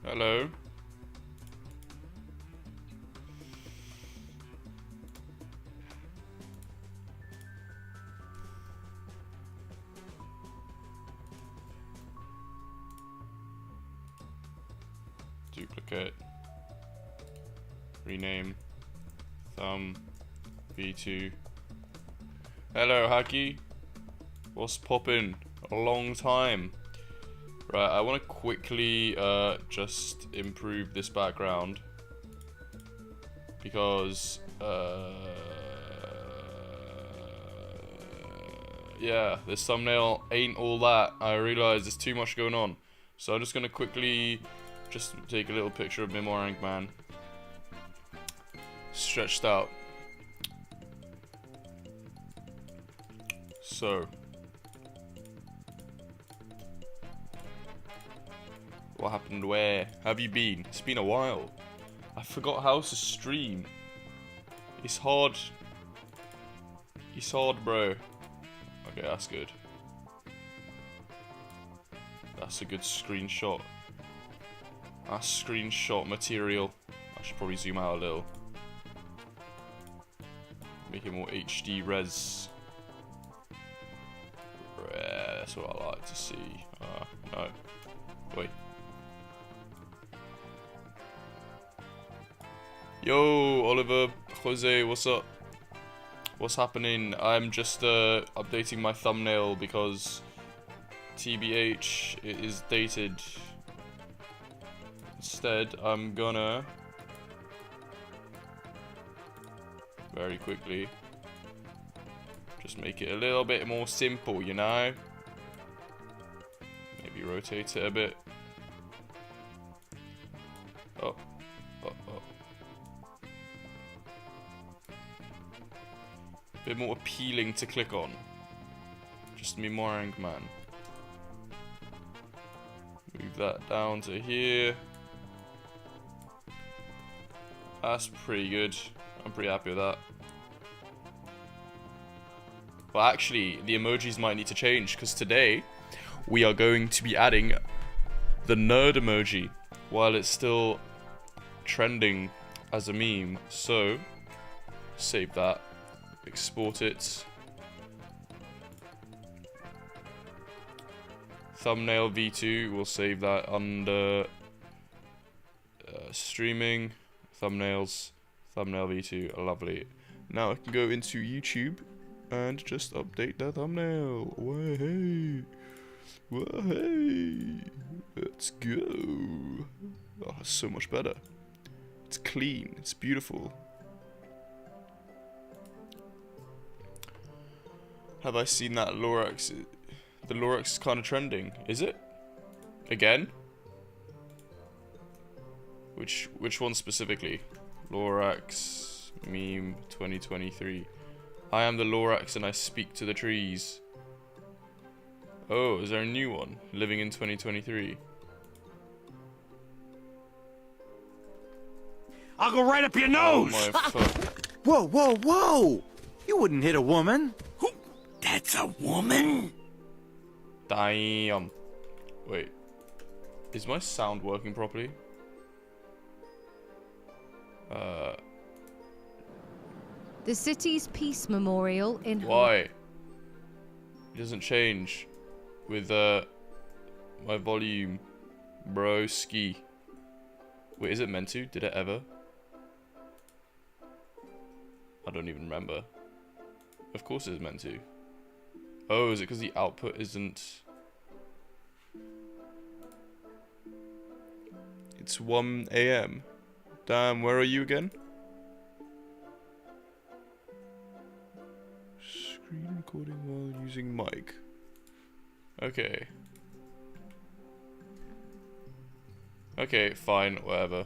Hello. Duplicate. Rename. Thumb. V2. Hello, Haki. What's poppin'? A long time. Right, I want to quickly just improve this background because yeah, this thumbnail ain't all that. I realize there's too much going on, so I'm just gonna quickly just take a little picture of Mimorang Man stretched out. So what happened? Where have you been? It's been a while. I forgot how to stream. It's hard. It's hard, bro. Okay, that's good. That's a good screenshot. That's screenshot material. I should probably zoom out a little. Make it more HD res. Yeah, that's what I like to see. No. Wait. Yo, Oliver, Jose, what's up? What's happening? I'm just updating my thumbnail because TBH it is dated. Instead, I'm gonna very quickly just make it a little bit more simple, you know? Maybe rotate it a bit. Oh. Bit more appealing to click on. Just Mimorang Man. Move that down to here. That's pretty good. I'm pretty happy with that. But actually, the emojis might need to change because today we are going to be adding the nerd emoji while it's still trending as a meme. So, save that. Export it. Thumbnail V2, we'll save that under streaming, thumbnails, thumbnail V2, lovely. Now I can go into YouTube and just update the thumbnail. Whoa, let's go. Oh, it's so much better. It's clean, it's beautiful. Have I seen that Lorax? The Lorax is kind of trending. Is it? Again? Which one specifically? Lorax meme 2023. I am the Lorax and I speak to the trees. Oh, is there a new one? Living in 2023. I'll go right up your nose! Oh my fuck. Whoa! You wouldn't hit a woman. That's a woman? Damn. Wait. Is my sound working properly? The city's peace memorial in... Why? It doesn't change with my volume, broski. Wait, is it meant to? Did it ever? I don't even remember. Of course it's meant to. Oh, is it because the output isn't... It's 1 AM. Damn, where are you again? Screen recording while using mic. Okay. Okay, fine, whatever.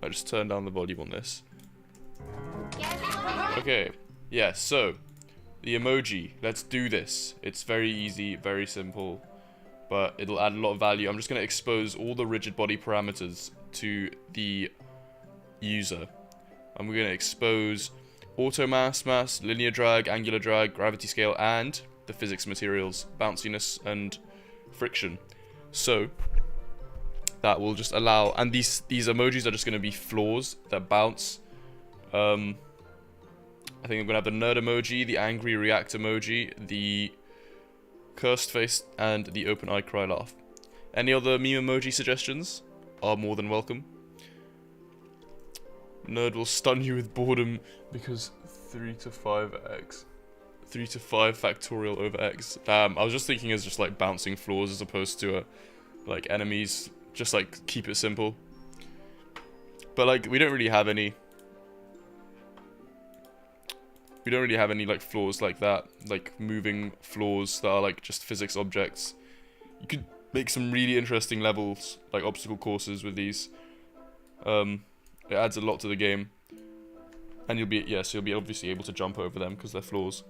I just turned down the volume on this. Okay, yeah, so the emoji, let's do this. It's very easy, very simple, but it'll add a lot of value. I'm just going to expose all the rigid body parameters to the user. I'm going to expose auto mass, linear drag, angular drag, gravity scale, and the physics materials, bounciness and friction. So that will just allow, and these emojis are just going to be floors that bounce. I think I'm going to have the nerd emoji, the angry react emoji, the cursed face, and the open eye cry laugh. Any other meme emoji suggestions are more than welcome. Nerd will stun you with boredom because 3 to 5x. 3 to 5 factorial over x. I was just thinking as just like bouncing floors as opposed to like enemies. Just like keep it simple. But like we don't really have any. We don't really have any like floors like that. Like moving floors that are like just physics objects. You could make some really interesting levels, like obstacle courses with these. It adds a lot to the game. And you'll be, so you'll be obviously able to jump over them because they're floors.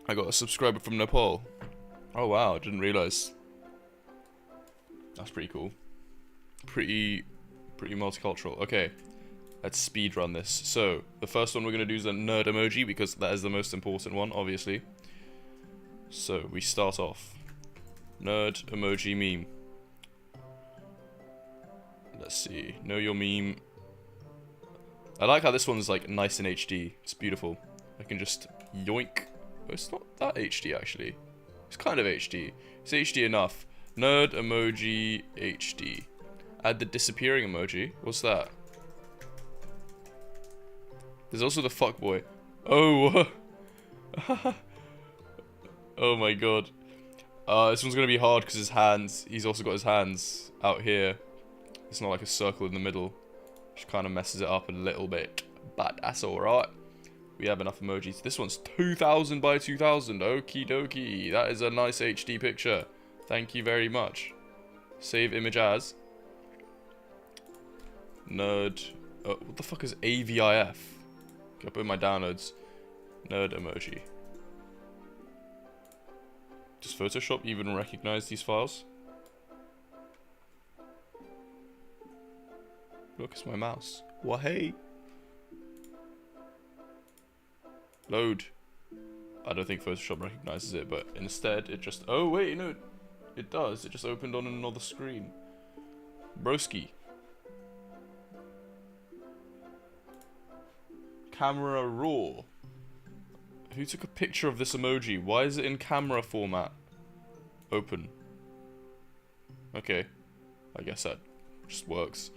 I got a subscriber from Nepal. Oh wow, I didn't realise. That's pretty cool. Pretty multicultural. Okay, let's speedrun this. So, the first one we're going to do is a nerd emoji because that is the most important one, obviously. So, we start off. Nerd emoji meme. Let's see. Know your meme. I like how this one's like nice in HD. It's beautiful. I can just yoink. Oh, it's not that HD actually. It's kind of HD. It's HD enough. Nerd emoji HD. Add the disappearing emoji. What's that? There's also the fuckboy. Oh. Oh my god. This one's gonna be hard because his hands. He's also got his hands out here. It's not like a circle in the middle. Which kind of messes it up a little bit. But that's alright. We have enough emojis. This one's 2000 by 2000. Okie dokie. That is a nice HD picture. Thank you very much. Save image as. Nerd. What the fuck is AVIF? Okay, I'll put in my downloads. Nerd emoji. Does Photoshop even recognize these files? Look, it's my mouse. Well, hey. Load. I don't think Photoshop recognizes it, but instead it just... Oh, wait, no. It does. It just opened on another screen. Broski. Camera raw. Who took a picture of this emoji? Why is it in camera format? Open. Okay. I guess that just works.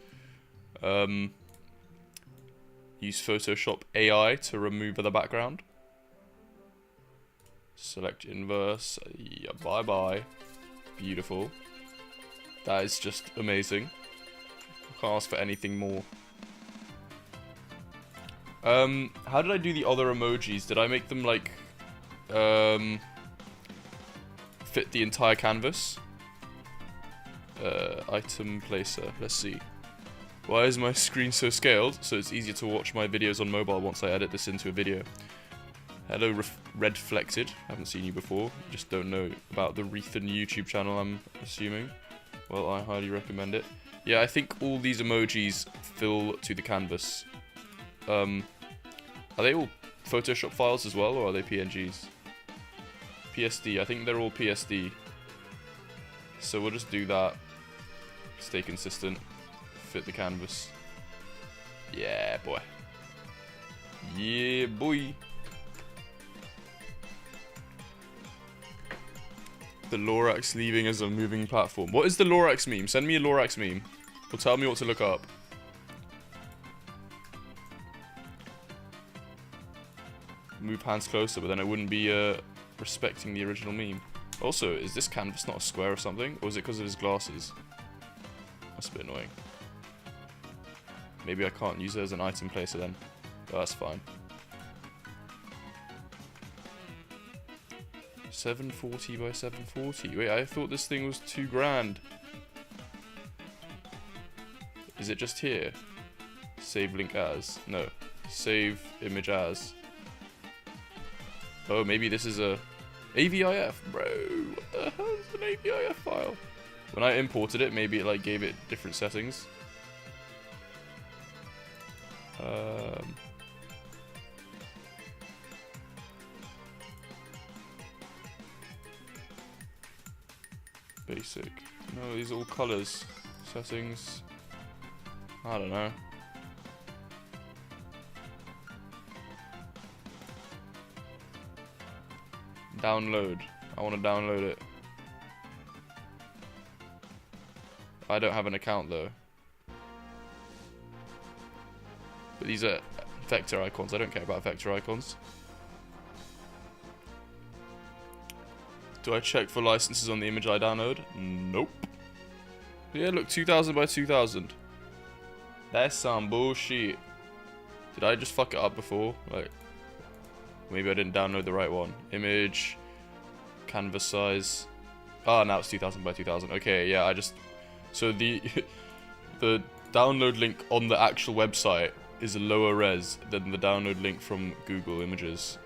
Use Photoshop AI to remove the background. Select inverse. Yeah, bye bye. Beautiful. That is just amazing. I can't ask for anything more. How did I do the other emojis? Did I make them like fit the entire canvas? Item placer. Let's see. Why is my screen so scaled? So it's easier to watch my videos on mobile once I edit this into a video. Hello, Redflected. Haven't seen you before. You just don't know about the Rethan YouTube channel, I'm assuming. Well, I highly recommend it. Yeah, I think all these emojis fill to the canvas. Are they all Photoshop files as well, or are they PNGs? PSD. I think they're all PSD. So we'll just do that. Stay consistent. Fit the canvas. Yeah, boy. Yeah, boy. The Lorax leaving as a moving platform. What is the Lorax meme? Send me a Lorax meme. Or tell me what to look up. Move hands closer, but then it wouldn't be respecting the original meme. Also, is this canvas not a square or something? Or is it because of his glasses? That's a bit annoying. Maybe I can't use it as an item placer then. But that's fine. 740 by 740. Wait, I thought this thing was $2,000. Is it just here? Save link as. No. Save image as. Oh, maybe this is a AVIF, bro. What the hell is an AVIF file? When I imported it, maybe it like gave it different settings. Basic. No, these are all colors. Settings. I don't know. Download. I want to download it. I don't have an account though. But these are vector icons. I don't care about vector icons. Do I check for licenses on the image I download? Nope. Yeah, look, 2000 by 2000. That's some bullshit. Did I just fuck it up before? Like, maybe I didn't download the right one. Image, canvas size. Ah, now it's 2000 by 2000. Okay, yeah, I just... So the the download link on the actual website is a lower res than the download link from Google Images.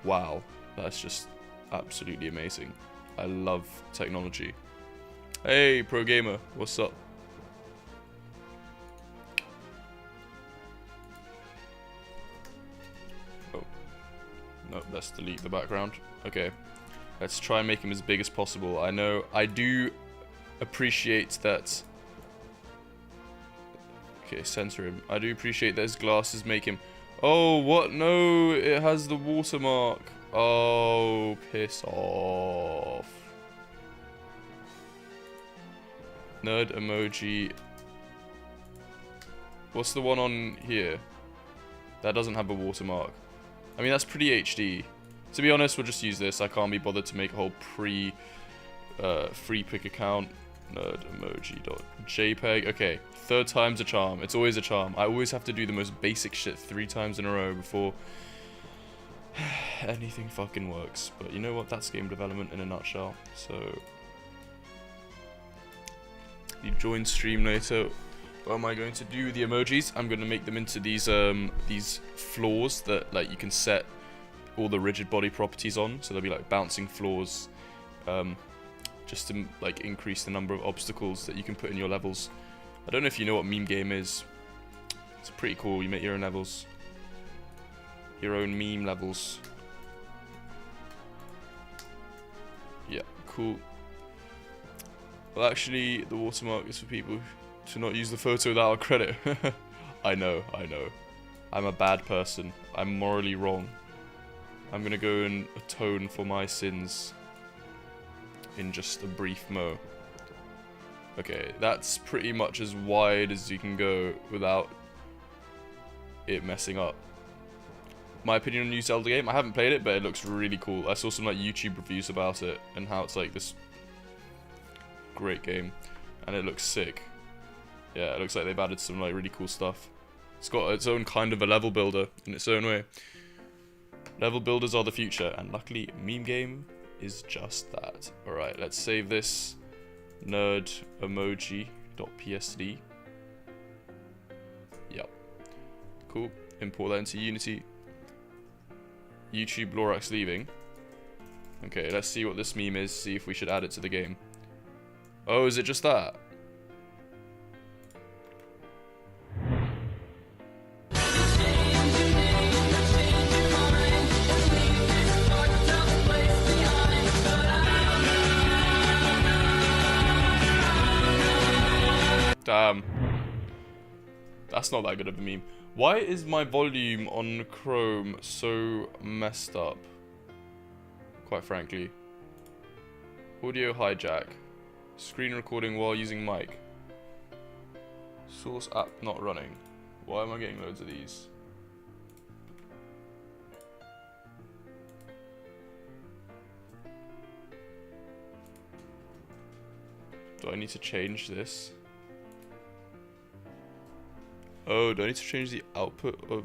Wow, that's just absolutely amazing. I love technology. Hey, pro gamer, what's up? Oh, no, let's delete the background. Okay, let's try and make him as big as possible. I know, I do appreciate that. Okay, censor him. I do appreciate that his glasses make him... Oh, what? No, it has the watermark. Oh, piss off. Nerd emoji. What's the one on here? That doesn't have a watermark. I mean, that's pretty HD. To be honest, we'll just use this. I can't be bothered to make a whole free pick account. Nerd emoji.jpg. Okay, third time's a charm. It's always a charm. I always have to do the most basic shit 3 times in a row before anything fucking works. But you know what? That's game development in a nutshell. So you join stream later. What am I going to do with the emojis? I'm going to make them into these floors that like you can set all the rigid body properties on. So they'll be like bouncing floors. Just to like increase the number of obstacles that you can put in your levels. I don't know if you know what meme game is. It's pretty cool. You make your own levels, your own meme levels. Yeah, cool. Well, actually, the watermark is for people to not use the photo without a credit. I know. I'm a bad person. I'm morally wrong. I'm gonna go and atone for my sins in just a brief mo. Okay, that's pretty much as wide as you can go without it messing up. My opinion on Ye Olde Game, I haven't played it, but it looks really cool. I saw some like YouTube reviews about it and how it's like this great game, and it looks sick. Yeah, it looks like they've added some like really cool stuff. It's got its own kind of a level builder in its own way. Level builders are the future, and luckily Meme Game is just that. Alright, let's save this. Nerd emoji.psd. Yep. Cool. Import that into Unity. YouTube Lorax leaving. Okay, let's see what this meme is, see if we should add it to the game. Oh, is it just that? Damn. That's not that good of a meme. Why is my volume on Chrome so messed up? Quite frankly. Audio hijack. Screen recording while using mic. Source app not running. Why am I getting loads of these? Do I need to change this? Oh, do I need to change the output of...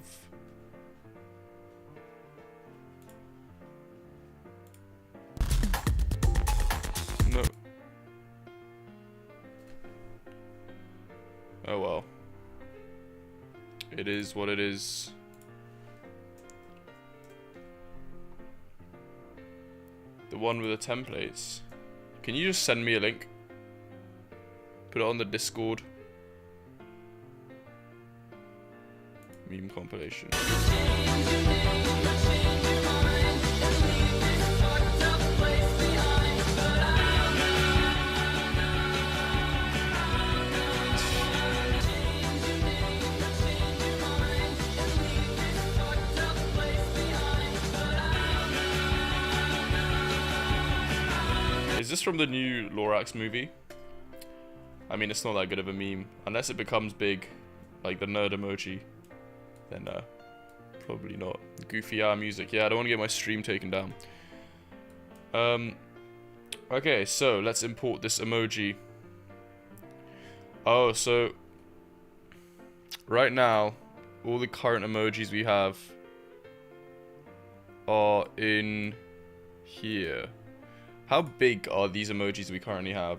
No. Oh well. It is what it is. The one with the templates. Can you just send me a link? Put it on the Discord. Meme compilation. this from the new Lorax movie? I mean, it's not that good of a meme. Unless it becomes big, like the nerd emoji, then probably not. Goofy hour music. Yeah, I don't want to get my stream taken down. Okay, so let's import this emoji. Oh, so right now, all the current emojis we have are in here. How big are these emojis we currently have?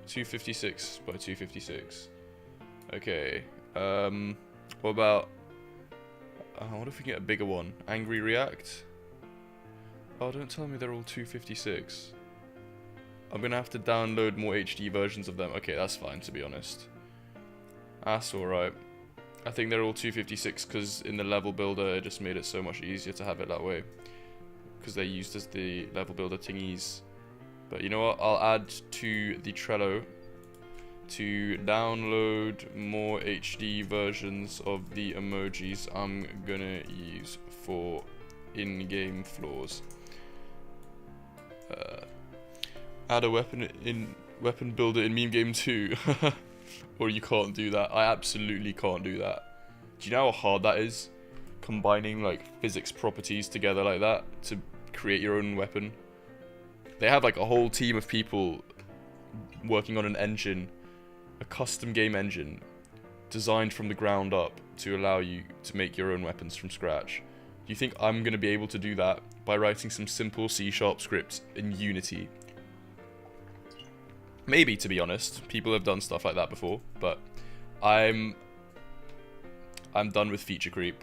256 by 256. Okay. What about... what if we get a bigger one? Angry React? Oh, don't tell me they're all 256. I'm gonna have to download more HD versions of them. Okay, that's fine, to be honest. That's alright. I think they're all 256 because in the level builder it just made it so much easier to have it that way. Because they're used as the level builder thingies. But you know what? I'll add to the Trello to download more HD versions of the emojis I'm gonna use for in-game flaws. Add a weapon builder in Meme Game 2. Or you can't do that. I absolutely can't do that. Do you know how hard that is? Combining like physics properties together like that to create your own weapon. They have like a whole team of people working on an engine, a custom game engine designed from the ground up to allow you to make your own weapons from scratch. Do you think I'm going to be able to do that by writing some simple C# scripts in Unity? Maybe, to be honest. People have done stuff like that before, but I'm done with feature creep.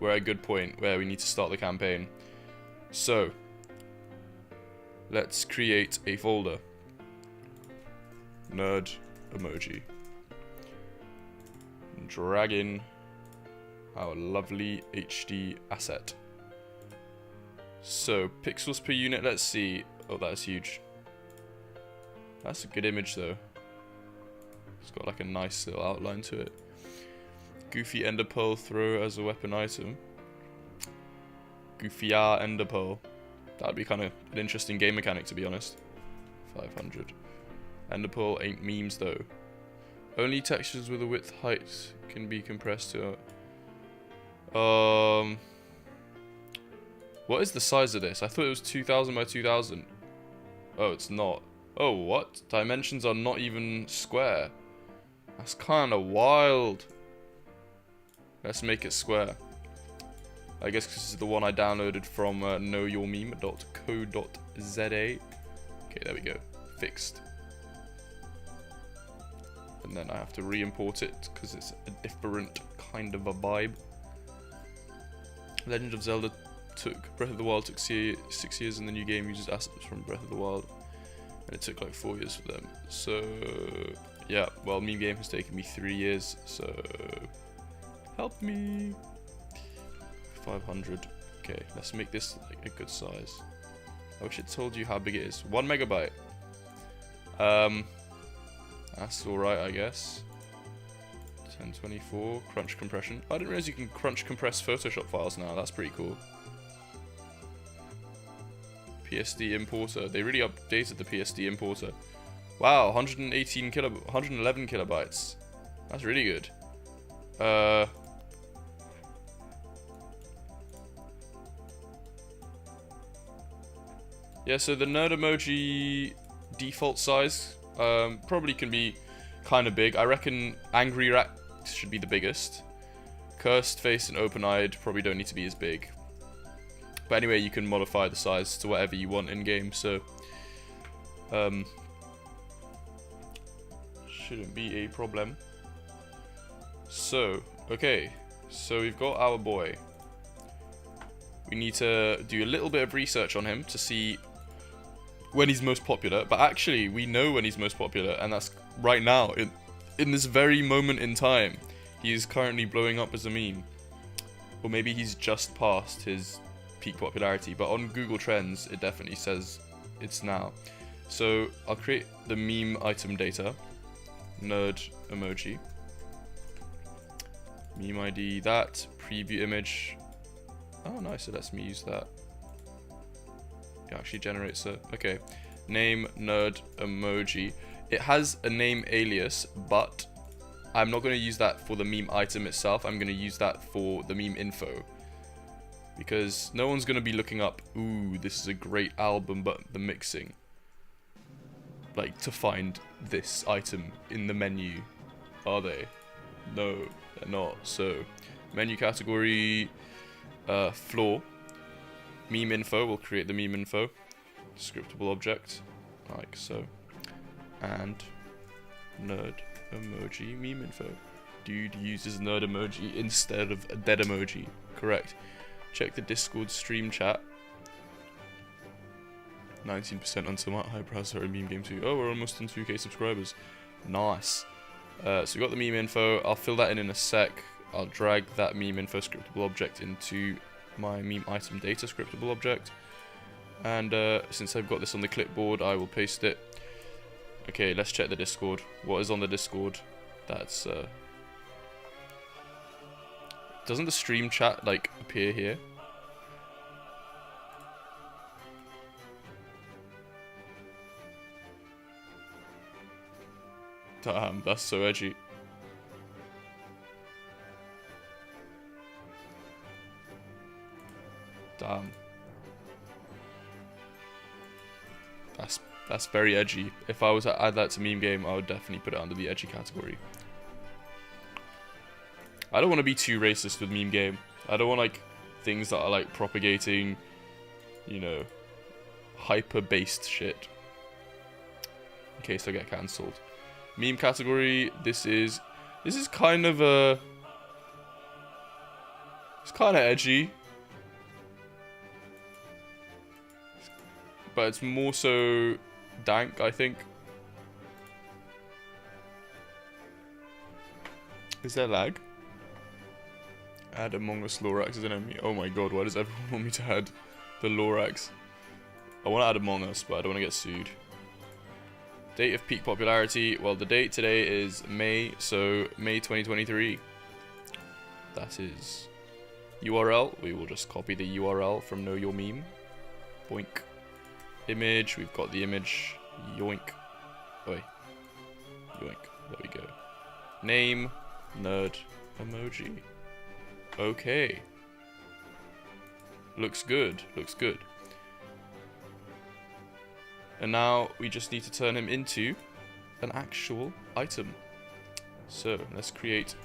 We're at a good point where we need to start the campaign. So, let's create a folder. Nerd emoji. Drag in our lovely HD asset. So, pixels per unit, let's see. Oh, that's huge. That's a good image though. It's got like a nice little outline to it. Goofy ender pearl throw as a weapon item. Goofy ender pearl. That'd be kind of an interesting game mechanic, to be honest. 500. Ender pearl ain't memes though. Only textures with a width height can be compressed to. What is the size of this? I thought it was 2000 by 2000. Oh, it's not. Oh, what? Dimensions are not even square. That's kind of wild. Let's make it square. I guess this is the one I downloaded from knowyourmeme.co.za. Okay, there we go. Fixed. And then I have to re-import it because it's a different kind of a vibe. Legend of Zelda Breath of the Wild took 6 years, and the new game uses assets from Breath of the Wild. And it took like 4 years for them. So, yeah, well, Meme Game has taken me 3 years, so help me. 500. Okay, let's make this like a good size. I wish it told you how big it is. 1 megabyte. That's alright, I guess. 1024, crunch compression. I didn't realize you can crunch compress Photoshop files now. That's pretty cool. PSD importer. They really updated the PSD importer. Wow, 111 kilobytes. That's really good. Yeah, so the nerd emoji default size probably can be kind of big. I reckon Angry Rat should be the biggest. Cursed face and open-eyed probably don't need to be as big. But anyway, you can modify the size to whatever you want in-game, so shouldn't be a problem. So, okay, so we've got our boy. We need to do a little bit of research on him to see when he's most popular, but actually we know when he's most popular, and that's right now, in this very moment in time. He is currently blowing up as a meme. Or maybe he's just past his peak popularity, but on Google Trends it definitely says it's now. So I'll create the meme item data, nerd emoji, meme ID, that, preview image. Oh nice, it lets me use that. It actually generates it. Okay, Name nerd emoji. It has a name alias, but I'm not going to use that for the meme item itself. I'm going to use that for the meme info. Because no one's going to be looking up, ooh, this is a great album, but the mixing. Like, to find this item in the menu. Are they? No, they're not. So, menu category, floor. Meme info, we'll create the meme info. Scriptable object, like so. And nerd emoji meme info. Dude uses nerd emoji instead of a dead emoji. Correct. Check the Discord stream chat. 19% on some eyebrows are a meme game too. Oh, we're almost on 2k subscribers. Nice. So we got the meme info. I'll fill that in a sec. I'll drag that meme info scriptable object into my meme item data scriptable object. And since I've got this on the clipboard, I will paste it. Okay, let's check the Discord. What is on the Discord? That's doesn't the stream chat like appear here? Damn, that's so edgy. Damn. That's very edgy. If I was to add that to meme game, I would definitely put it under the edgy category. I don't want to be too racist with meme game. I don't want like things that are like propagating, you know, hyper-based shit. In case I get cancelled. Meme category, this is kind of a... It's kind of edgy. But it's more so dank, I think. Is there lag? Add Among Us Lorax as an enemy. Oh my god, why does everyone want me to add the Lorax? I want to add Among Us, but I don't want to get sued. Date of peak popularity. Well, the date today is May, so May 2023. That is URL. We will just copy the URL from Know Your Meme. Boink. Image. We've got the image. Yoink. Oi. Yoink. There we go. Name. Nerd. Emoji. Okay. Looks good. Looks good. And now we just need to turn him into an actual item. So let's put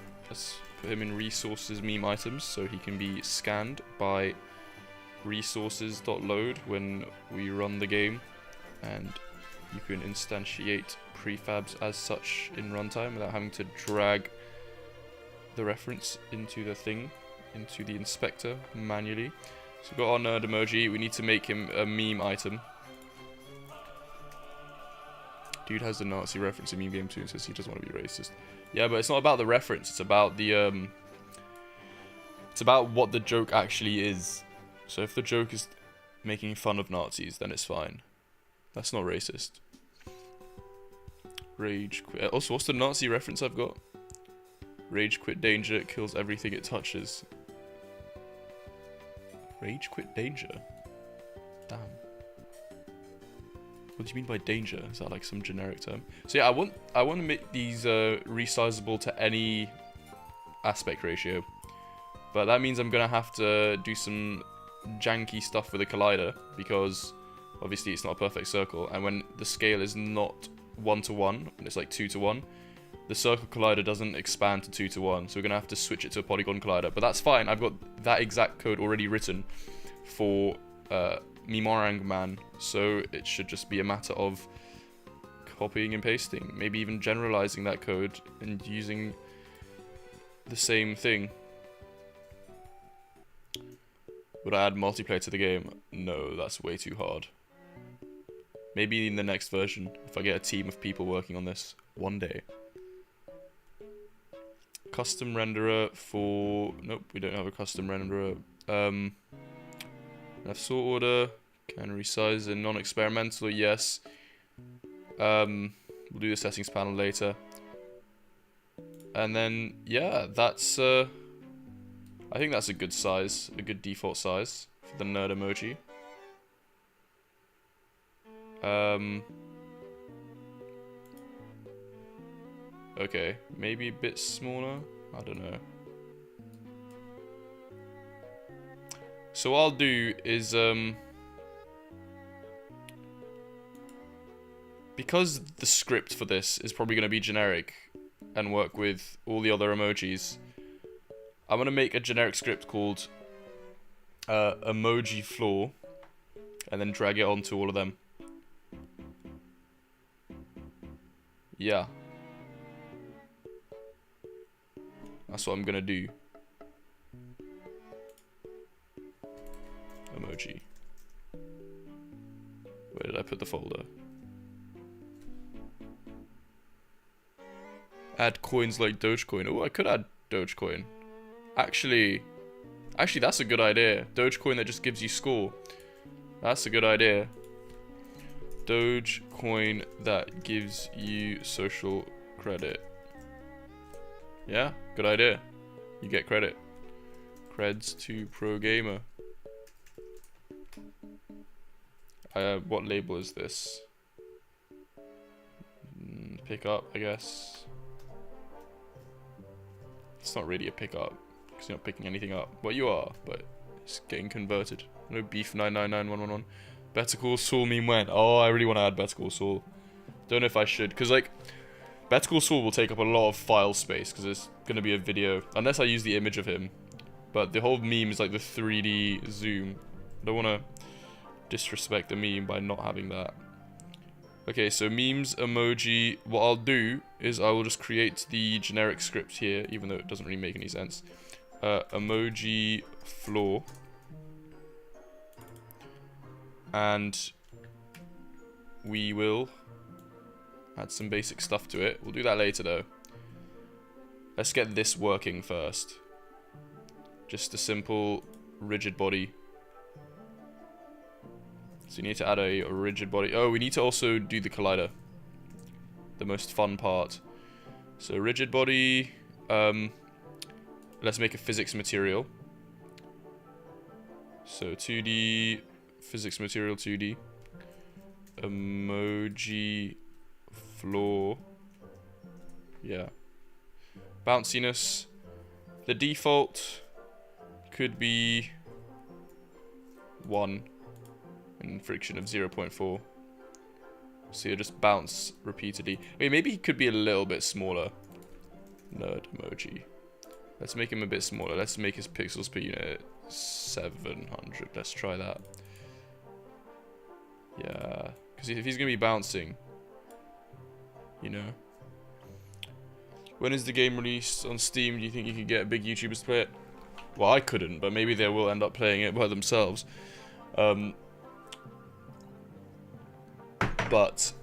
him in resources meme items so he can be scanned by resources.load when we run the game, and you can instantiate prefabs as such in runtime without having to drag the reference into the thing, into the inspector manually. So we've got our nerd emoji. We need to make him a meme item. Dude has the Nazi reference in meme game too and says he doesn't want to be racist. Yeah, but it's not about the reference, it's about the it's about what the joke actually is. So if the joke is making fun of Nazis, then it's fine. That's not racist. Rage quit. Also, what's the Nazi reference I've got? Rage quit danger, it kills everything it touches. Rage quit danger? Damn. What do you mean by danger? Is that like some generic term? So yeah, I want to make these resizable to any aspect ratio. But that means I'm going to have to do some janky stuff with the collider, because obviously it's not a perfect circle, and when the scale is not 1:1, and it's like 2:1, the circle collider doesn't expand to 2:1, so we're going to have to switch it to a polygon collider. But that's fine, I've got that exact code already written for Memarang Man, so it should just be a matter of copying and pasting, maybe even generalizing that code and using the same thing. Would I add multiplayer to the game? No, that's way too hard. Maybe in the next version, if I get a team of people working on this one day. Custom renderer for... Nope, we don't have a custom renderer. Left sort order. Can resize in non-experimental, yes. We'll do the settings panel later. And then, yeah, that's... I think that's a good size, a good default size for the nerd emoji. Okay, maybe a bit smaller. I don't know. So what I'll do is because the script for this is probably going to be generic and work with all the other emojis, I'm going to make a generic script called emoji floor and then drag it onto all of them. Yeah. That's what I'm going to do. Emoji. Where did I put the folder? Add coins like Dogecoin. Oh, I could add Dogecoin. Actually, that's a good idea. Dogecoin that just gives you score. That's a good idea. Dogecoin that gives you social credit. Yeah, good idea. You get credit. Creds to pro gamer. What label is this? Pick up, I guess. It's not really a pickup because you're not picking anything up. Well, you are, but it's getting converted. No beef 999111. Better Call Saul meme went. Oh, I really want to add Better Call Saul. Don't know if I should, because like Better Call Saul will take up a lot of file space because it's gonna be a video unless I use the image of him. But the whole meme is like the 3D zoom. I don't want to disrespect the meme by not having that. Okay, so memes, emoji. What I'll do is I will just create the generic script here, even though it doesn't really make any sense. Emoji floor. And we will add some basic stuff to it. We'll do that later though. Let's get this working first. Just a simple rigid body. So you need to add a rigid body. Oh, we need to also do the collider. The most fun part. So rigid body. Let's make a physics material. So 2D, physics material 2D. Emoji floor. Yeah. Bounciness. The default could be 1. And friction of 0.4. So you just bounce repeatedly. Wait, maybe he could be a little bit smaller. Nerd emoji. Let's make him a bit smaller. Let's make his pixels per unit 700. Let's try that. Yeah. Because if he's going to be bouncing, you know. When is the game released on Steam? Do you think you could get big YouTubers to play it? Well, I couldn't, but maybe they will end up playing it by themselves. But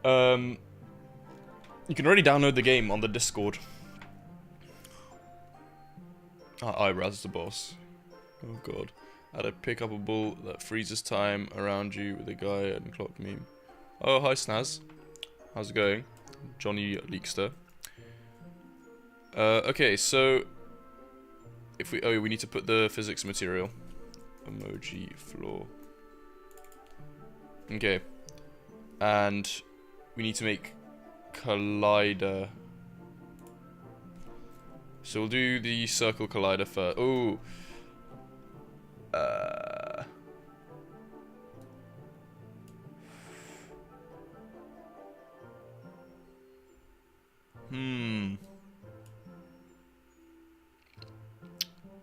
you can already download the game on the Discord. Eyebrows is the boss. Oh god. Add a pick-upable that freezes time around you with a guy and clock meme. Oh, hi Snaz. How's it going? Johnny Leakster. Okay, so if we we need to put the physics material. Emoji floor. Okay. And we need to make collider. So we'll do the circle collider first. Oh.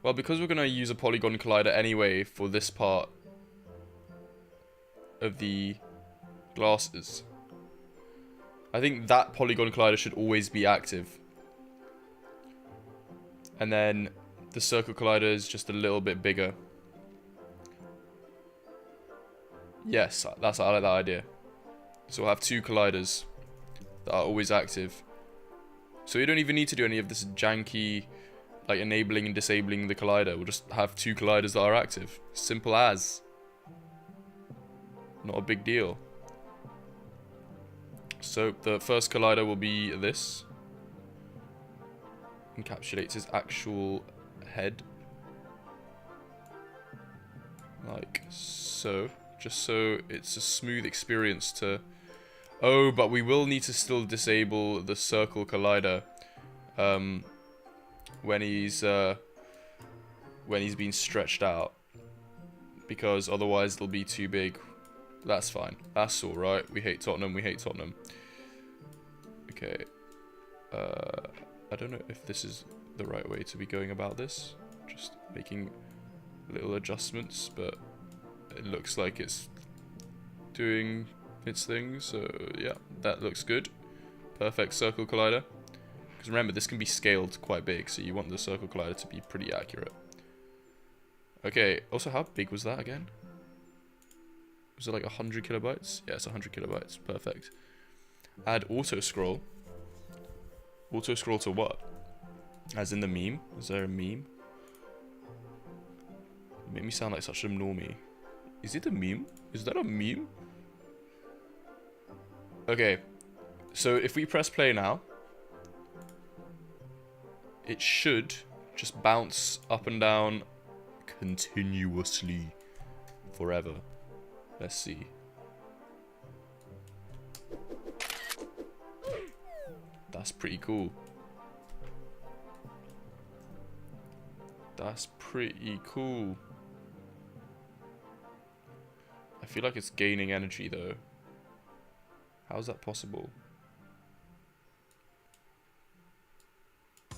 Well, because we're going to use a polygon collider anyway for this part of the glasses, I think that polygon collider should always be active. And then the circle collider is just a little bit bigger. Yes, I like that idea. So we'll have 2 colliders that are always active. So you don't even need to do any of this janky, like enabling and disabling the collider. We'll just have 2 colliders that are active. Simple as. Not a big deal. So the first collider will be this. Encapsulates his actual head. Like so. just so it's a smooth experience to... Oh, but we will need to still disable the circle collider when he's been stretched out, because otherwise it'll be too big. That's fine. That's alright. We hate Tottenham. We hate Tottenham. Okay. I don't know if this is the right way to be going about this. Just making little adjustments, but it looks like it's doing its thing. So yeah, that looks good. Perfect circle collider. Because remember, this can be scaled quite big, so you want the circle collider to be pretty accurate. Okay, also how big was that again? Was it like 100 kilobytes? Yeah, it's 100 kilobytes. Perfect. Add auto scroll. Auto scroll to what? As in the meme? Is there a meme? You make me sound like such a normie. Is it a meme? Is that a meme? Okay. So if we press play now, it should just bounce up and down continuously forever. Let's see. That's pretty cool. That's pretty cool. I feel like it's gaining energy though. How is that possible?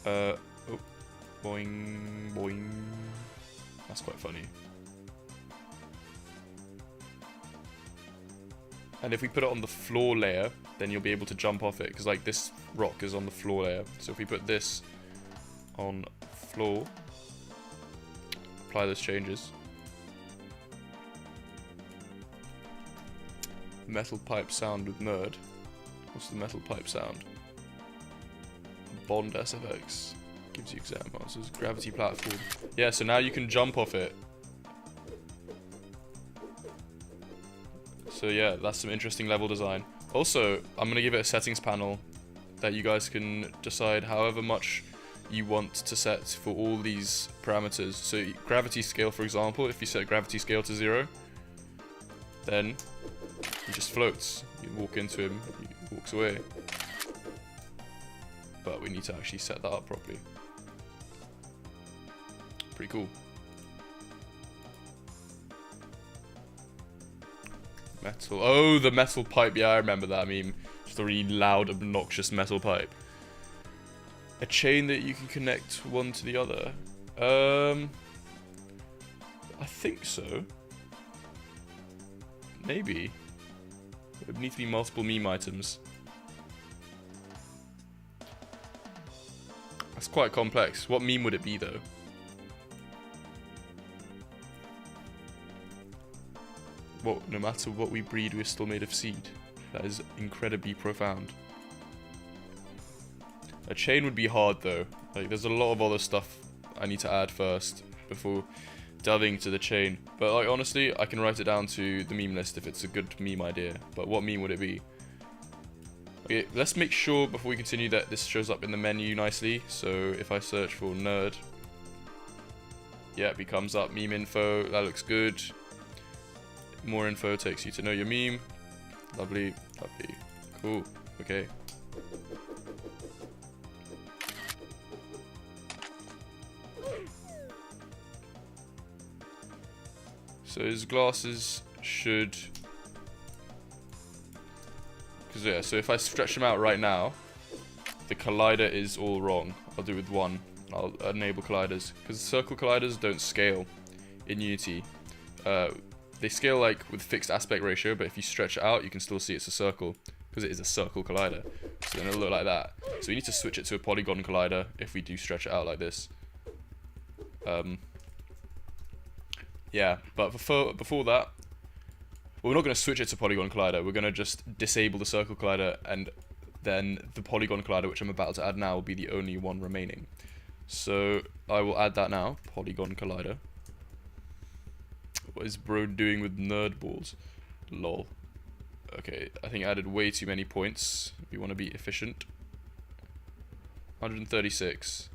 Oh, boing, boing. That's quite funny. And if we put it on the floor layer, then you'll be able to jump off it, because like this rock is on the floor layer. So if we put this on floor, apply those changes. Metal pipe sound with nerd. What's the metal pipe sound? Bond SFX gives you examples. It's gravity platform. Yeah, so now you can jump off it. So yeah, that's some interesting level design. Also, I'm going to give it a settings panel that you guys can decide however much you want to set for all these parameters. So gravity scale, for example, if you set gravity scale to 0, then he just floats. You walk into him, he walks away. But we need to actually set that up properly. Pretty cool. Metal. Oh, the metal pipe. Yeah, I remember that meme. Just a really loud, obnoxious metal pipe. A chain that you can connect one to the other. I think so. Maybe. It would need to be multiple meme items. That's quite complex. What meme would it be, though? Well, no matter what we breed, we're still made of seed. That is incredibly profound. A chain would be hard, though. Like, there's a lot of other stuff I need to add first before delving into the chain. But, like, honestly, I can write it down to the meme list if it's a good meme idea. But what meme would it be? Okay, let's make sure before we continue that this shows up in the menu nicely. So if I search for nerd, yeah, it comes up meme info. That looks good. More info takes you to know your meme. Lovely, lovely, cool. Okay. So his glasses should... Because yeah, so if I stretch them out right now, the collider is all wrong. I'll do it with one. I'll enable colliders. Because circle colliders don't scale in Unity. They scale like with fixed aspect ratio, but if you stretch it out, you can still see it's a circle. Because it is a circle collider. So then it'll look like that. So we need to switch it to a polygon collider if we do stretch it out like this. Yeah, but before that, well, we're not going to switch it to polygon collider. We're going to just disable the circle collider, and then the polygon collider, which I'm about to add now, will be the only one remaining. So I will add that now. Polygon collider. What is bro doing with nerd balls? Lol. Okay, I think I added way too many points. We want to be efficient. 136.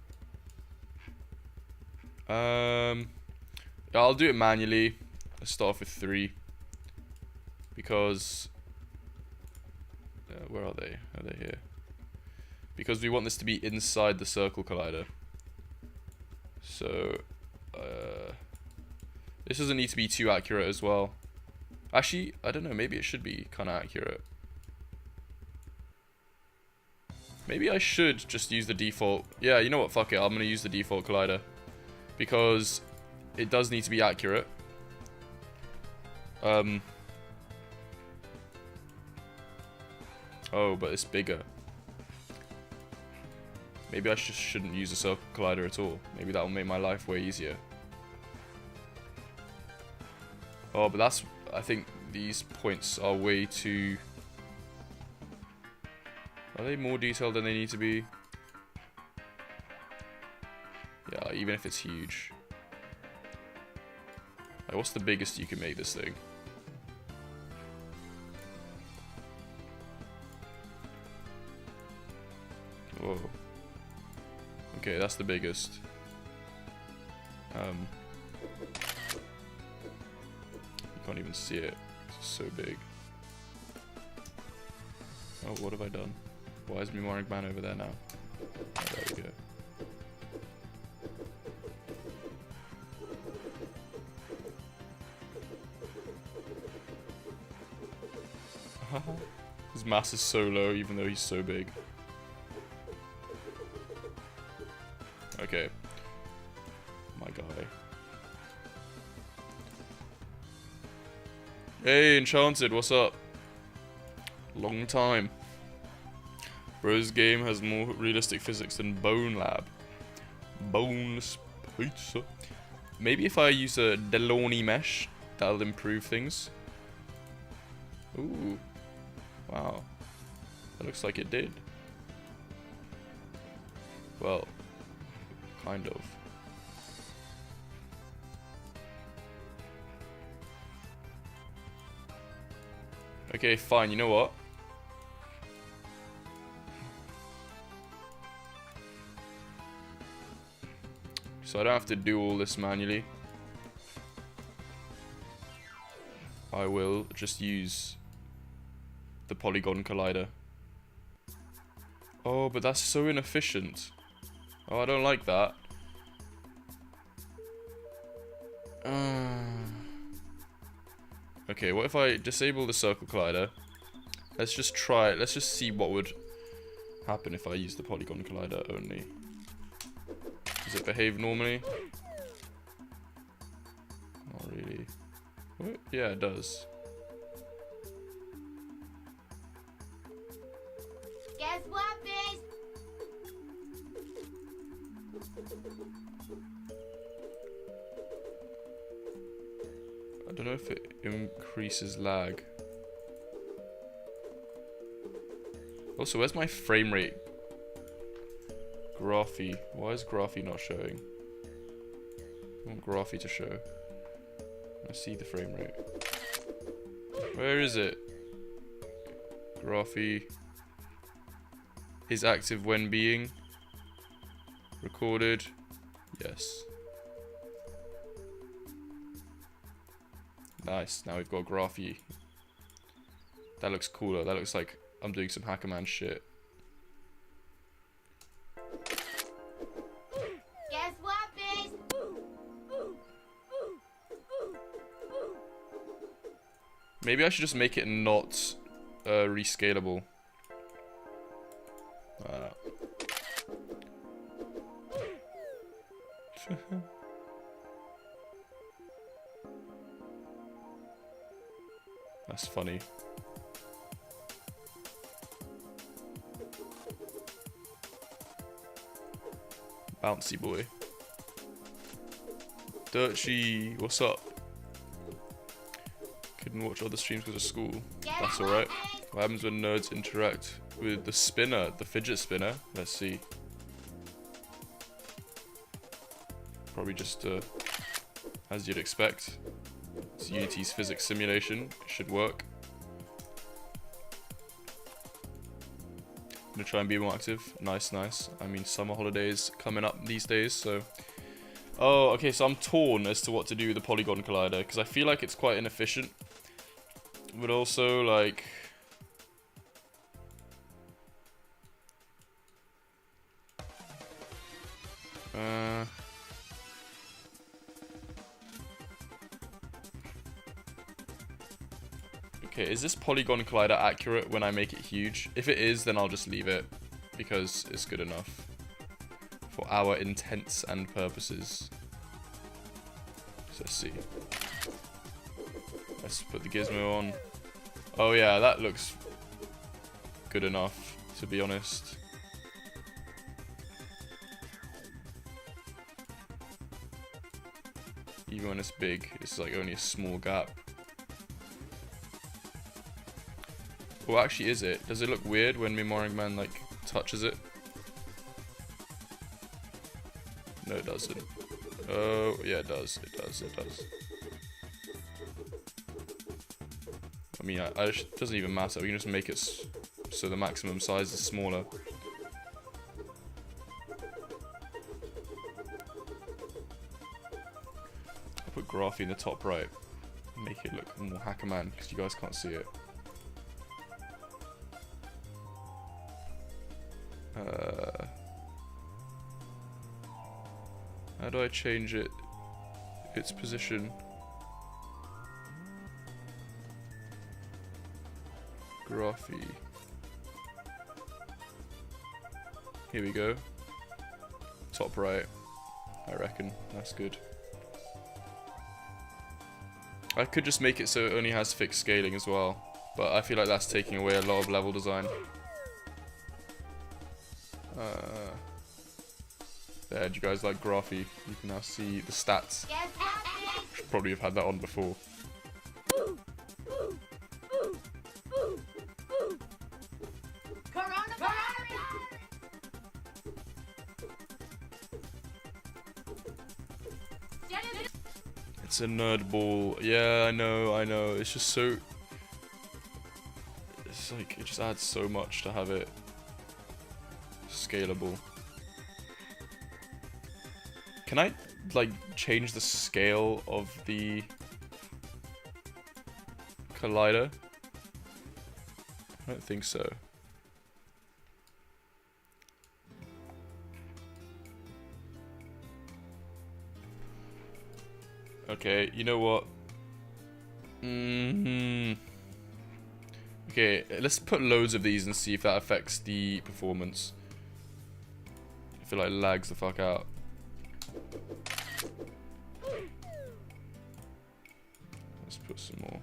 I'll do it manually. Let's start off with 3. Because where are they? Are they here? Because we want this to be inside the circle collider. So this doesn't need to be too accurate as well. Actually, I don't know, maybe it should be kind of accurate. Maybe I should just use the default. Yeah, you know what, fuck it, I'm gonna use the default collider. Because it does need to be accurate. Oh, but it's bigger. Maybe I just shouldn't use a circle collider at all. Maybe that will make my life way easier. Oh, but that's... I think these points are way too... Are they more detailed than they need to be? Yeah, even if it's huge. Like, what's the biggest you can make this thing? Whoa. Okay, that's the biggest. You can't even see it. It's so big. Oh, what have I done? Why is Mnemonic Man over there now? Oh, there we go. His mass is so low even though he's so big. Okay. My guy. Hey, Enchanted, what's up? Long time. Bro's game has more realistic physics than Bone Lab. Bones pizza. Maybe if I use a Delorny mesh, that'll improve things. Ooh. Wow. That looks like it did. Well, kind of. Okay, fine. You know what? So I don't have to do all this manually. I will just use the polygon collider. Oh, but that's so inefficient. Oh, I don't like that. Okay, what if I disable the circle collider? Let's just try it. Let's just see what would happen if I use the polygon collider only. Does it behave normally? Not really. What? Yeah, it does. Guess what, bitch? I don't know if it increases lag. Also, where's my frame rate? Graphy. Why is Graphy not showing? I want Graphy to show. I see the frame rate. Where is it? Graphy is active when being recorded. Yes. Nice. Now we've got Graphy. That looks cooler. That looks like I'm doing some Hackerman shit. Guess what, bitch? Maybe I should just make it not rescalable. That's funny. Bouncy boy. Dirty, what's up? Couldn't watch other streams because of school. That's alright. What happens when nerds interact with the spinner, the fidget spinner? Let's see. Probably just as you'd expect. It's Unity's physics simulation. It should work. I'm gonna try and be more active. Nice, nice. I mean, summer holidays coming up these days, so... Oh, okay, so I'm torn as to what to do with the polygon collider, because I feel like it's quite inefficient. But also, like... Okay, is this polygon collider accurate when I make it huge? If it is, then I'll just leave it, because it's good enough for our intents and purposes. So let's see. Let's put the gizmo on. Oh yeah, that looks good enough, to be honest. Even when it's big, it's like only a small gap. Well, actually, is it? Does it look weird when Memoring Man, like, touches it? No, it doesn't. Oh, yeah, it does. It does. It does. I mean, it doesn't even matter. We can just make it so the maximum size is smaller. I'll put Graphy in the top right. Make it look more Hacker-Man, because you guys can't see it. How do I change it? Its position. Graphy. Here we go. Top right. I reckon that's good. I could just make it so it only has fixed scaling as well, but I feel like that's taking away a lot of level design. There, do you guys like Graphy? You can now see the stats. Should probably have had that on before. It's a nerd ball. Yeah, I know. It's just so... It's like, it just adds so much to have it scalable. Can I, like, change the scale of the collider? I don't think so. Okay, you know what? Okay, let's put loads of these and see if that affects the performance. I feel like it lags the fuck out. Let's put some more.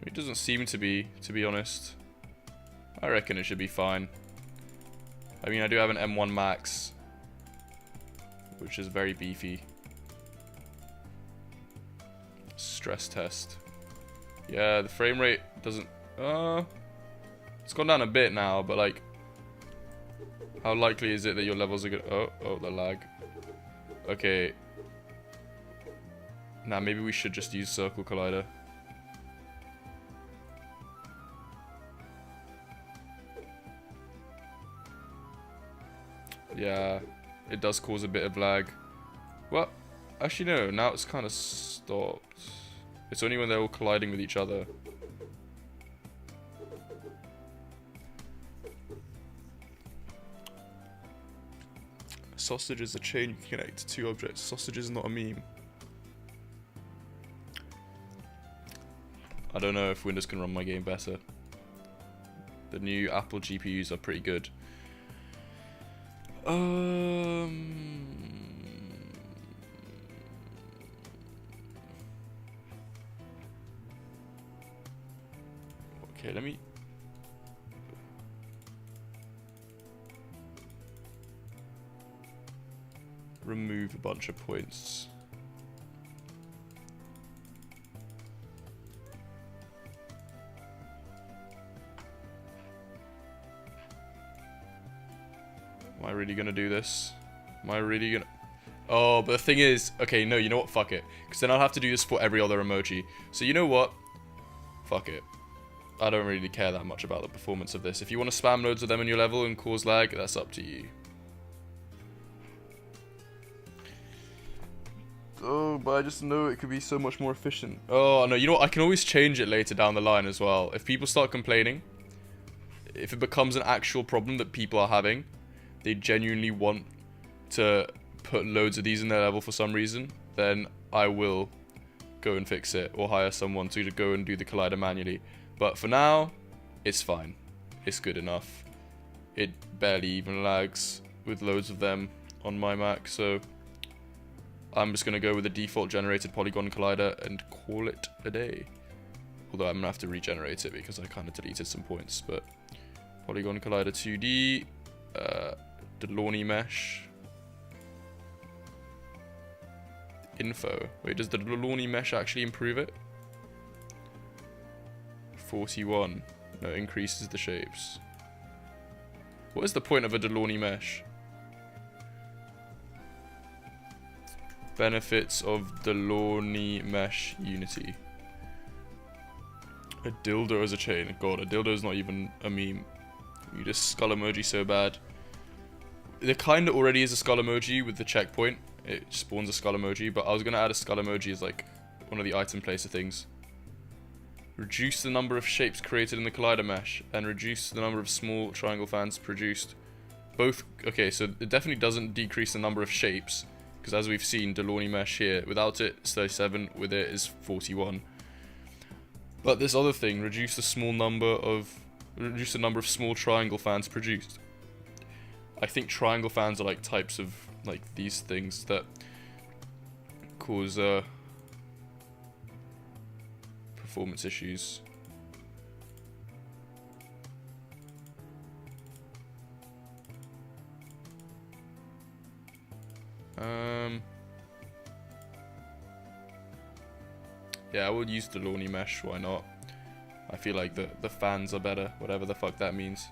It doesn't seem to be honest. I reckon it should be fine. I mean, I do have an M1 Max, which is very beefy. Stress test. Yeah, the frame rate doesn't... it's gone down a bit now, but like... How likely is it that your levels are gonna... Oh, the lag. Okay. Now, maybe we should just use Circle Collider. Yeah, it does cause a bit of lag. Well, actually no, now it's kind of stopped. It's only when they're all colliding with each other. Sausage is a chain you can connect to two objects. Sausage is not a meme. I don't know if Windows can run my game better. The new Apple GPUs are pretty good. Okay, let me... remove a bunch of points. Am I really gonna do this? Am I really gonna... Oh, but the thing is... Okay, no, you know what? Fuck it. Because then I'll have to do this for every other emoji. So you know what? Fuck it. I don't really care that much about the performance of this. If you want to spam loads of them in your level and cause lag, that's up to you. Oh, but I just know it could be so much more efficient. Oh, no, you know what? I can always change it later down the line as well. If people start complaining, if it becomes an actual problem that people are having, they genuinely want to put loads of these in their level for some reason, then I will go and fix it or hire someone to go and do the collider manually. But for now, it's fine. It's good enough. It barely even lags with loads of them on my Mac, so I'm just going to go with the default generated polygon collider and call it a day. Although I'm going to have to regenerate it because I kind of deleted some points, but polygon collider 2D, Delaunay mesh, info. Wait, does the Delaunay mesh actually improve it? 41. No, increases the shapes. What is the point of a Delaunay mesh? Benefits of Delaunay mesh unity. A dildo as a chain. God, a dildo is not even a meme. You just skull emoji so bad. There kind of already is a skull emoji with the checkpoint. It spawns a skull emoji, but I was going to add a skull emoji as like one of the item placer things. Reduce the number of shapes created in the collider mesh and reduce the number of small triangle fans produced. Both, okay, so it definitely doesn't decrease the number of shapes, because as we've seen, Delaunay mesh here, without it, it's 37, with it is 41. But this other thing, reduce the number of small triangle fans produced. I think triangle fans are like types of like these things that cause performance issues. Yeah, I would use the Delaunay mesh, why not? I feel like the fans are better, whatever the fuck that means.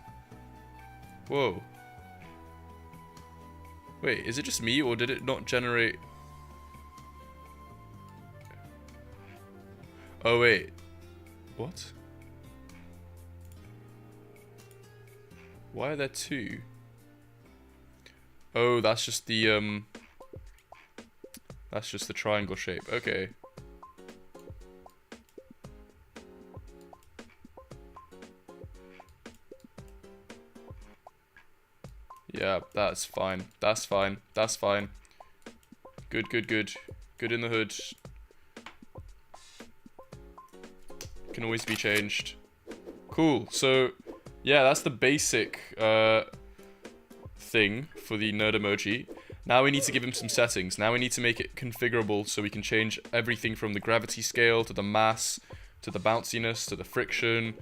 Whoa. Wait, is it just me, or did it not generate... Oh, wait. What? Why are there two? Oh, that's just the, that's just the triangle shape. Okay. Yeah, that's fine. That's fine. That's fine. Good, good, good. Good in the hood. Can always be changed. Cool. So, yeah, that's the basic thing for the nerd emoji. Now we need to give him some settings. Now we need to make it configurable so we can change everything from the gravity scale to the mass to the bounciness to the friction.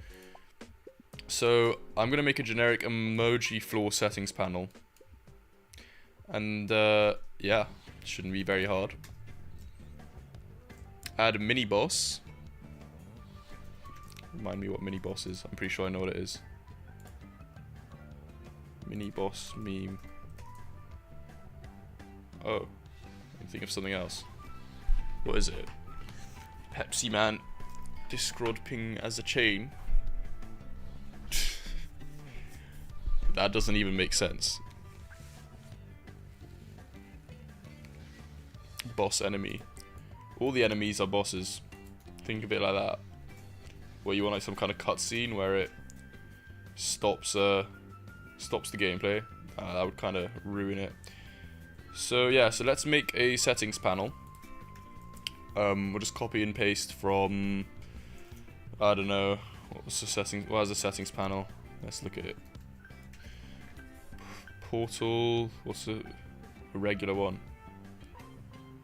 So I'm going to make a generic emoji floor settings panel. And yeah, shouldn't be very hard. Add a mini boss. Remind me what mini boss is. I'm pretty sure I know what it is. Mini boss meme. Oh, I'm thinking of something else. What is it? Pepsi Man describing as a chain. That doesn't even make sense. Boss enemy. All the enemies are bosses. Think of it like that. Where you want like some kind of cutscene where it stops the gameplay. That would kind of ruin it. So yeah, so let's make a settings panel. We'll just copy and paste from, I don't know, what's the settings? What is the settings panel? Let's look at it. Portal. What's a regular one?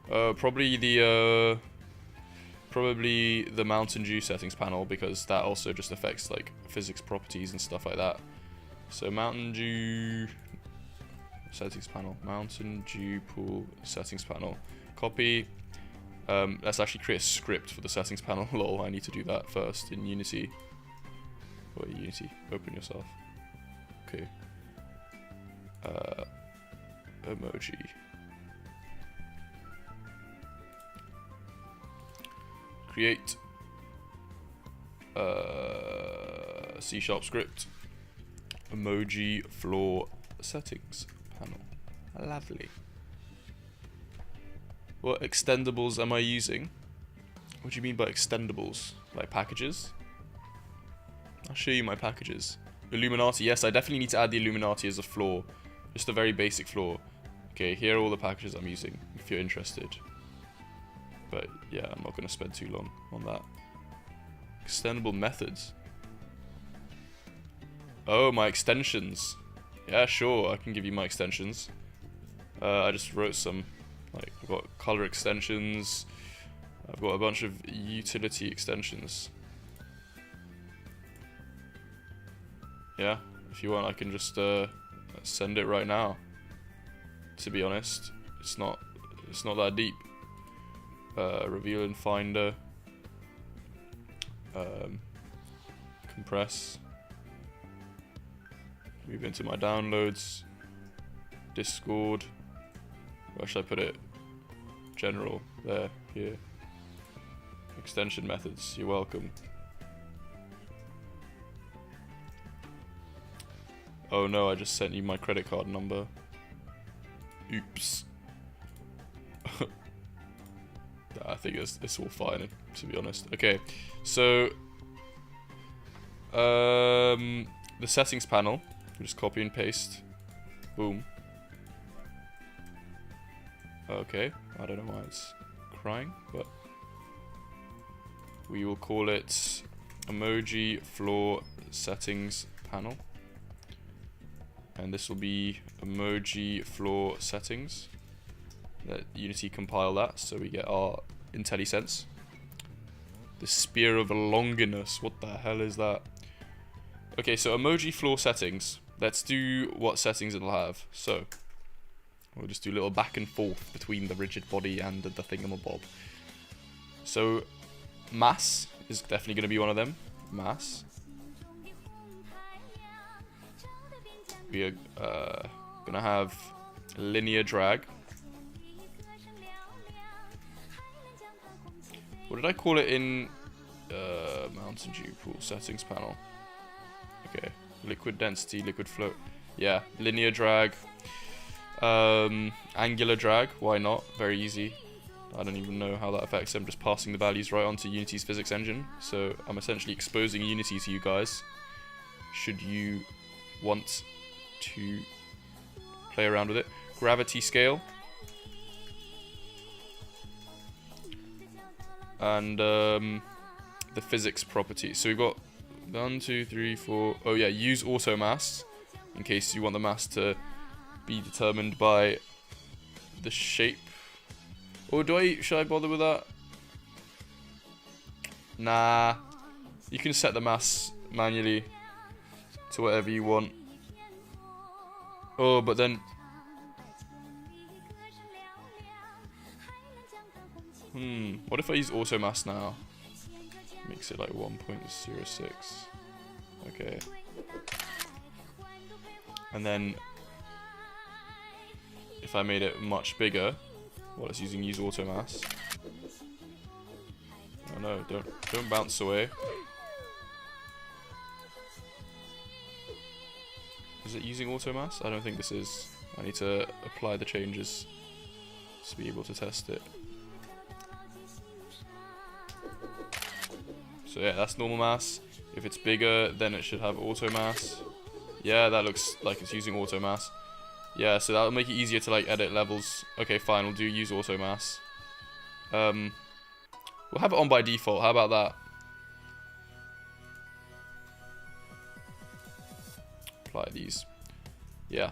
Probably the Mountain Dew settings panel, because that also just affects like physics properties and stuff like that. So Mountain Dew settings panel, Mountain Dew pool settings panel. Copy. Let's actually create a script for the settings panel. Lol, I need to do that first in Unity. Wait, Unity, open yourself. Okay. Emoji. Create C# script, emoji floor settings panel. Lovely. What extendables am I using? What do you mean by extendables? Like packages? I'll show you my packages. Illuminati, yes, I definitely need to add the Illuminati as a floor. Just a very basic floor. Okay, here are all the packages I'm using, if you're interested. But yeah, I'm not going to spend too long on that. Extendable methods. Oh, my extensions. Yeah, sure, I can give you my extensions. I just wrote some. Like, I've got color extensions. I've got a bunch of utility extensions. Yeah, if you want, I can just send it right now. To be honest, it's not that deep. Reveal in Finder. Compress. Move into my downloads. Discord. Where should I put it? General. There. Here. Extension methods. You're welcome. Oh no, I just sent you my credit card number. Oops. I think it's all fine, to be honest. Okay, so the settings panel, just copy and paste. Boom. Okay, I don't know why it's crying, but we will call it emoji floor settings panel. And this will be emoji floor settings. Let Unity compile that so we get our IntelliSense. The Spear of Longinus. What the hell is that? Okay, so emoji floor settings. Let's do what settings it'll have. So we'll just do a little back and forth between the rigid body and the thingamabob. So mass is definitely going to be one of them. Mass. We are going to have linear drag. What did I call it in Mountain Dew Pool settings panel? Okay, liquid density, liquid flow. Yeah, linear drag. Angular drag, why not? Very easy. I don't even know how that affects. I'm just passing the values right onto Unity's physics engine. So I'm essentially exposing Unity to you guys. Should you want to play around with it. Gravity scale. And the physics properties. So we've got 1, 2, 3, 4. Oh yeah, use auto mass in case you want the mass to be determined by the shape. Or should I bother with that? Nah. You can set the mass manually to whatever you want. Oh, but then what if I use auto mass now? Makes it like 1.06. Okay. And then if I made it much bigger, well, it's using use auto mass. Oh no, don't bounce away. Is it using auto mass? I don't think this is. I need to apply the changes to be able to test it. So yeah, that's normal mass. If it's bigger, then it should have auto mass. Yeah, that looks like it's using auto mass. Yeah, so that'll make it easier to like edit levels. Okay, fine, we'll do use auto mass. We'll have it on by default. How about that? Apply these. Yeah.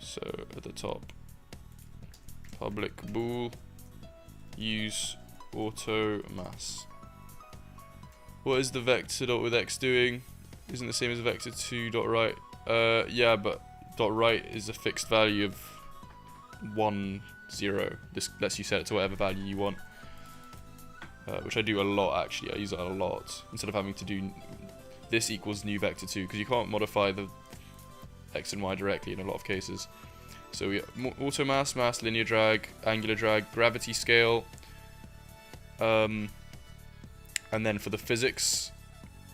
So at the top, public bool, use auto mass. What is the vector.withx doing? Isn't the same as vector2.right? Yeah, but .right is a fixed value of 1, 0. This lets you set it to whatever value you want. Which I do a lot actually. I use it a lot instead of having to do this equals new vector2 because you can't modify the x and y directly in a lot of cases. So we auto mass, mass, linear drag, angular drag, gravity scale. And then for the physics,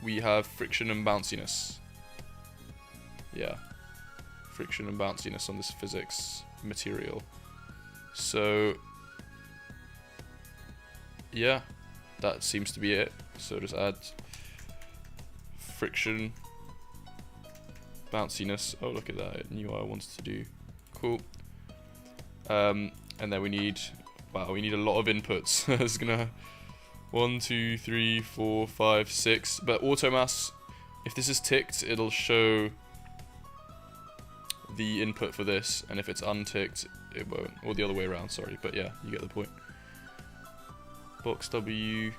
we have friction and bounciness. Yeah. Friction and bounciness on this physics material. So, yeah, that seems to be it. So just add friction, bounciness. Oh, look at that. I knew what I wanted to do. Cool. And then we need, wow, we need a lot of inputs. It's gonna 1, 2, 3, 4, 5, 6. But automass, if this is ticked, it'll show the input for this, and if it's unticked, it won't. Or the other way around, sorry. But yeah, you get the point. Box W,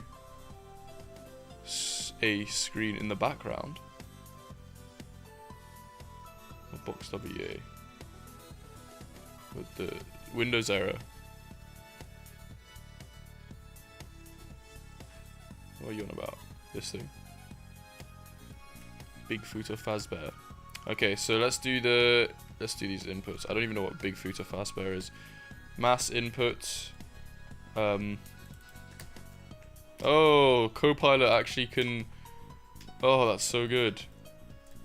a screen in the background. Or box WA. With the Windows error. What are you on about? This thing. Bigfoot or Fazbear. Okay, so let's do these inputs. I don't even know what Bigfoot or Fazbear is. Mass input. Oh, Copilot actually can. Oh, that's so good.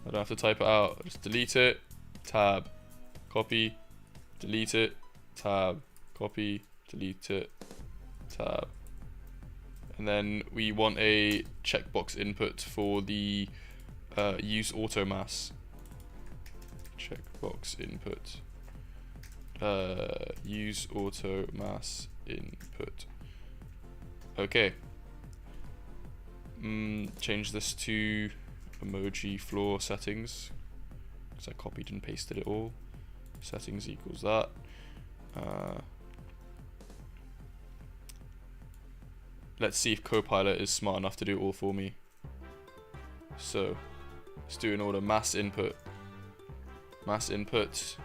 I don't have to type it out. Just delete it. Tab. Copy. Delete it. Tab. Copy. Delete it. Tab. And then we want a checkbox input for the use auto mass. Checkbox input. Use auto mass input. Okay. Change this to emoji floor settings, because I copied and pasted it all. Settings equals that. Let's see if Copilot is smart enough to do it all for me. So, let's do an order. Mass input. Mass input.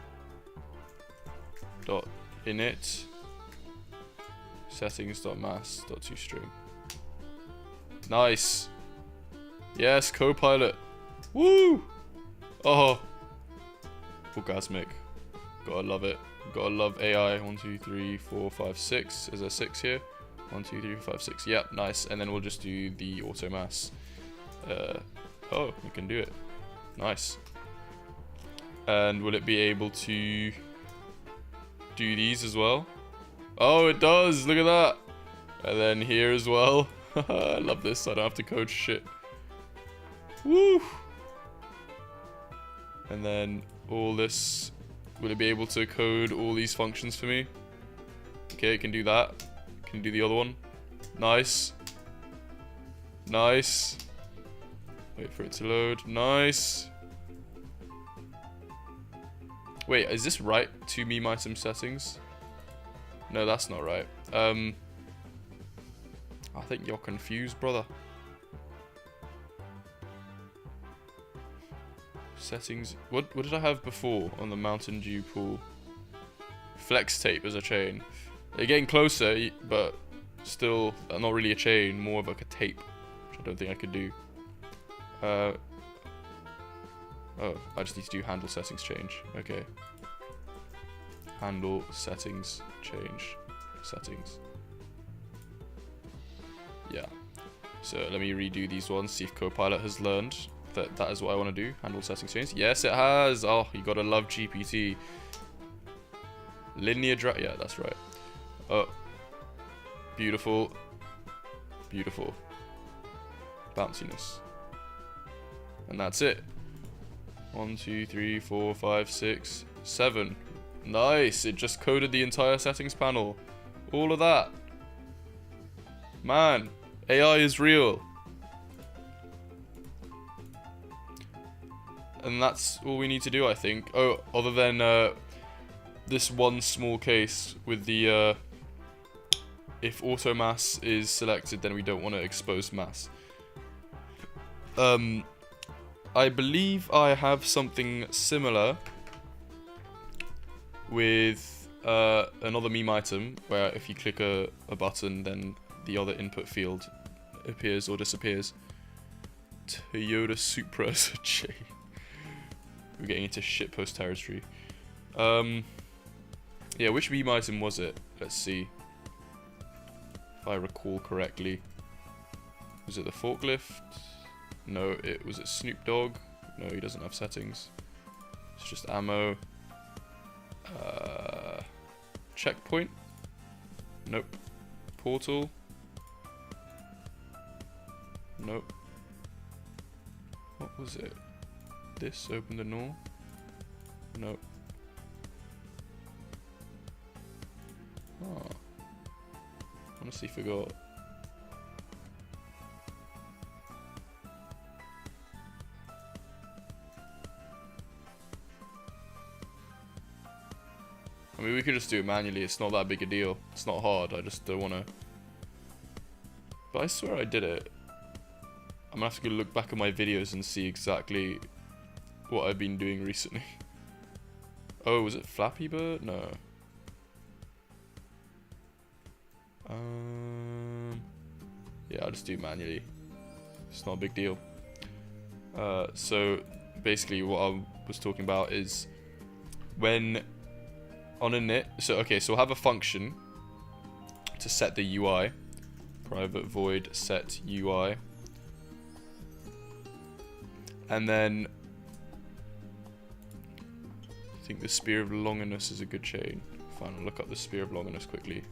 Dot init. Settings dot mass dot toString. Nice. Yes, Copilot. Woo! Oh. Orgasmic. Gotta love it. Gotta love AI. 1, 2, 3, 4, 5, 6. Is there 6 here? 1, 2, 3, 4, 5, 6. Yep, nice. And then we'll just do the auto mass. Oh, we can do it. Nice. And will it be able to do these as well? Oh, it does. Look at that. And then here as well. I love this. I don't have to code shit. Woo! And then all this. Will it be able to code all these functions for me? Okay, it can do that. Can do the other one. Nice. Nice. Wait for it to load. Nice. Wait, is this right? 2 meme item settings? No, that's not right. I think you're confused, brother. Settings. What did I have before on the Mountain Dew pool? Flex tape as a chain. They're getting closer, but still not really a chain, more of like a tape, which I don't think I could do. Oh, I just need to do handle settings change. Okay. Handle settings change settings. Yeah. So let me redo these ones, see if Copilot has learned that that is what I want to do. Handle settings change. Yes, it has. Oh, you gotta love GPT. Linear drag. Yeah, that's right. Oh, beautiful. Beautiful. Bounciness. And that's it. 1, 2, 3, 4, 5, 6, 7. Nice. It just coded the entire settings panel. All of that. Man, AI is real. And that's all we need to do, I think. Oh, other than this one small case with the if auto mass is selected, then we don't want to expose mass. I believe I have something similar with another meme item where if you click a button, then the other input field appears or disappears. Toyota Supra as a J. We're getting into shitpost territory. Yeah, which meme item was it? Let's see. If I recall correctly. Was it the forklift? No, it was it Snoop Dogg. No, he doesn't have settings. It's just ammo. Checkpoint. Nope. Portal. Nope. What was it? This, open the door. Nope. Oh. Honestly forgot. I mean, we could just do it manually. It's not that big a deal. It's not hard. I just don't want to. But I swear I did it. I'm gonna have to go look back at my videos and see exactly what I've been doing recently. Oh, was it Flappy Bird? No. Yeah, I'll just do it manually. It's not a big deal. So basically, what I was talking about is when on init. So okay, so we'll have a function to set the UI. Private void set UI. And then I think the Spear of Longinus is a good chain. Fine, I'll look up the Spear of Longinus quickly.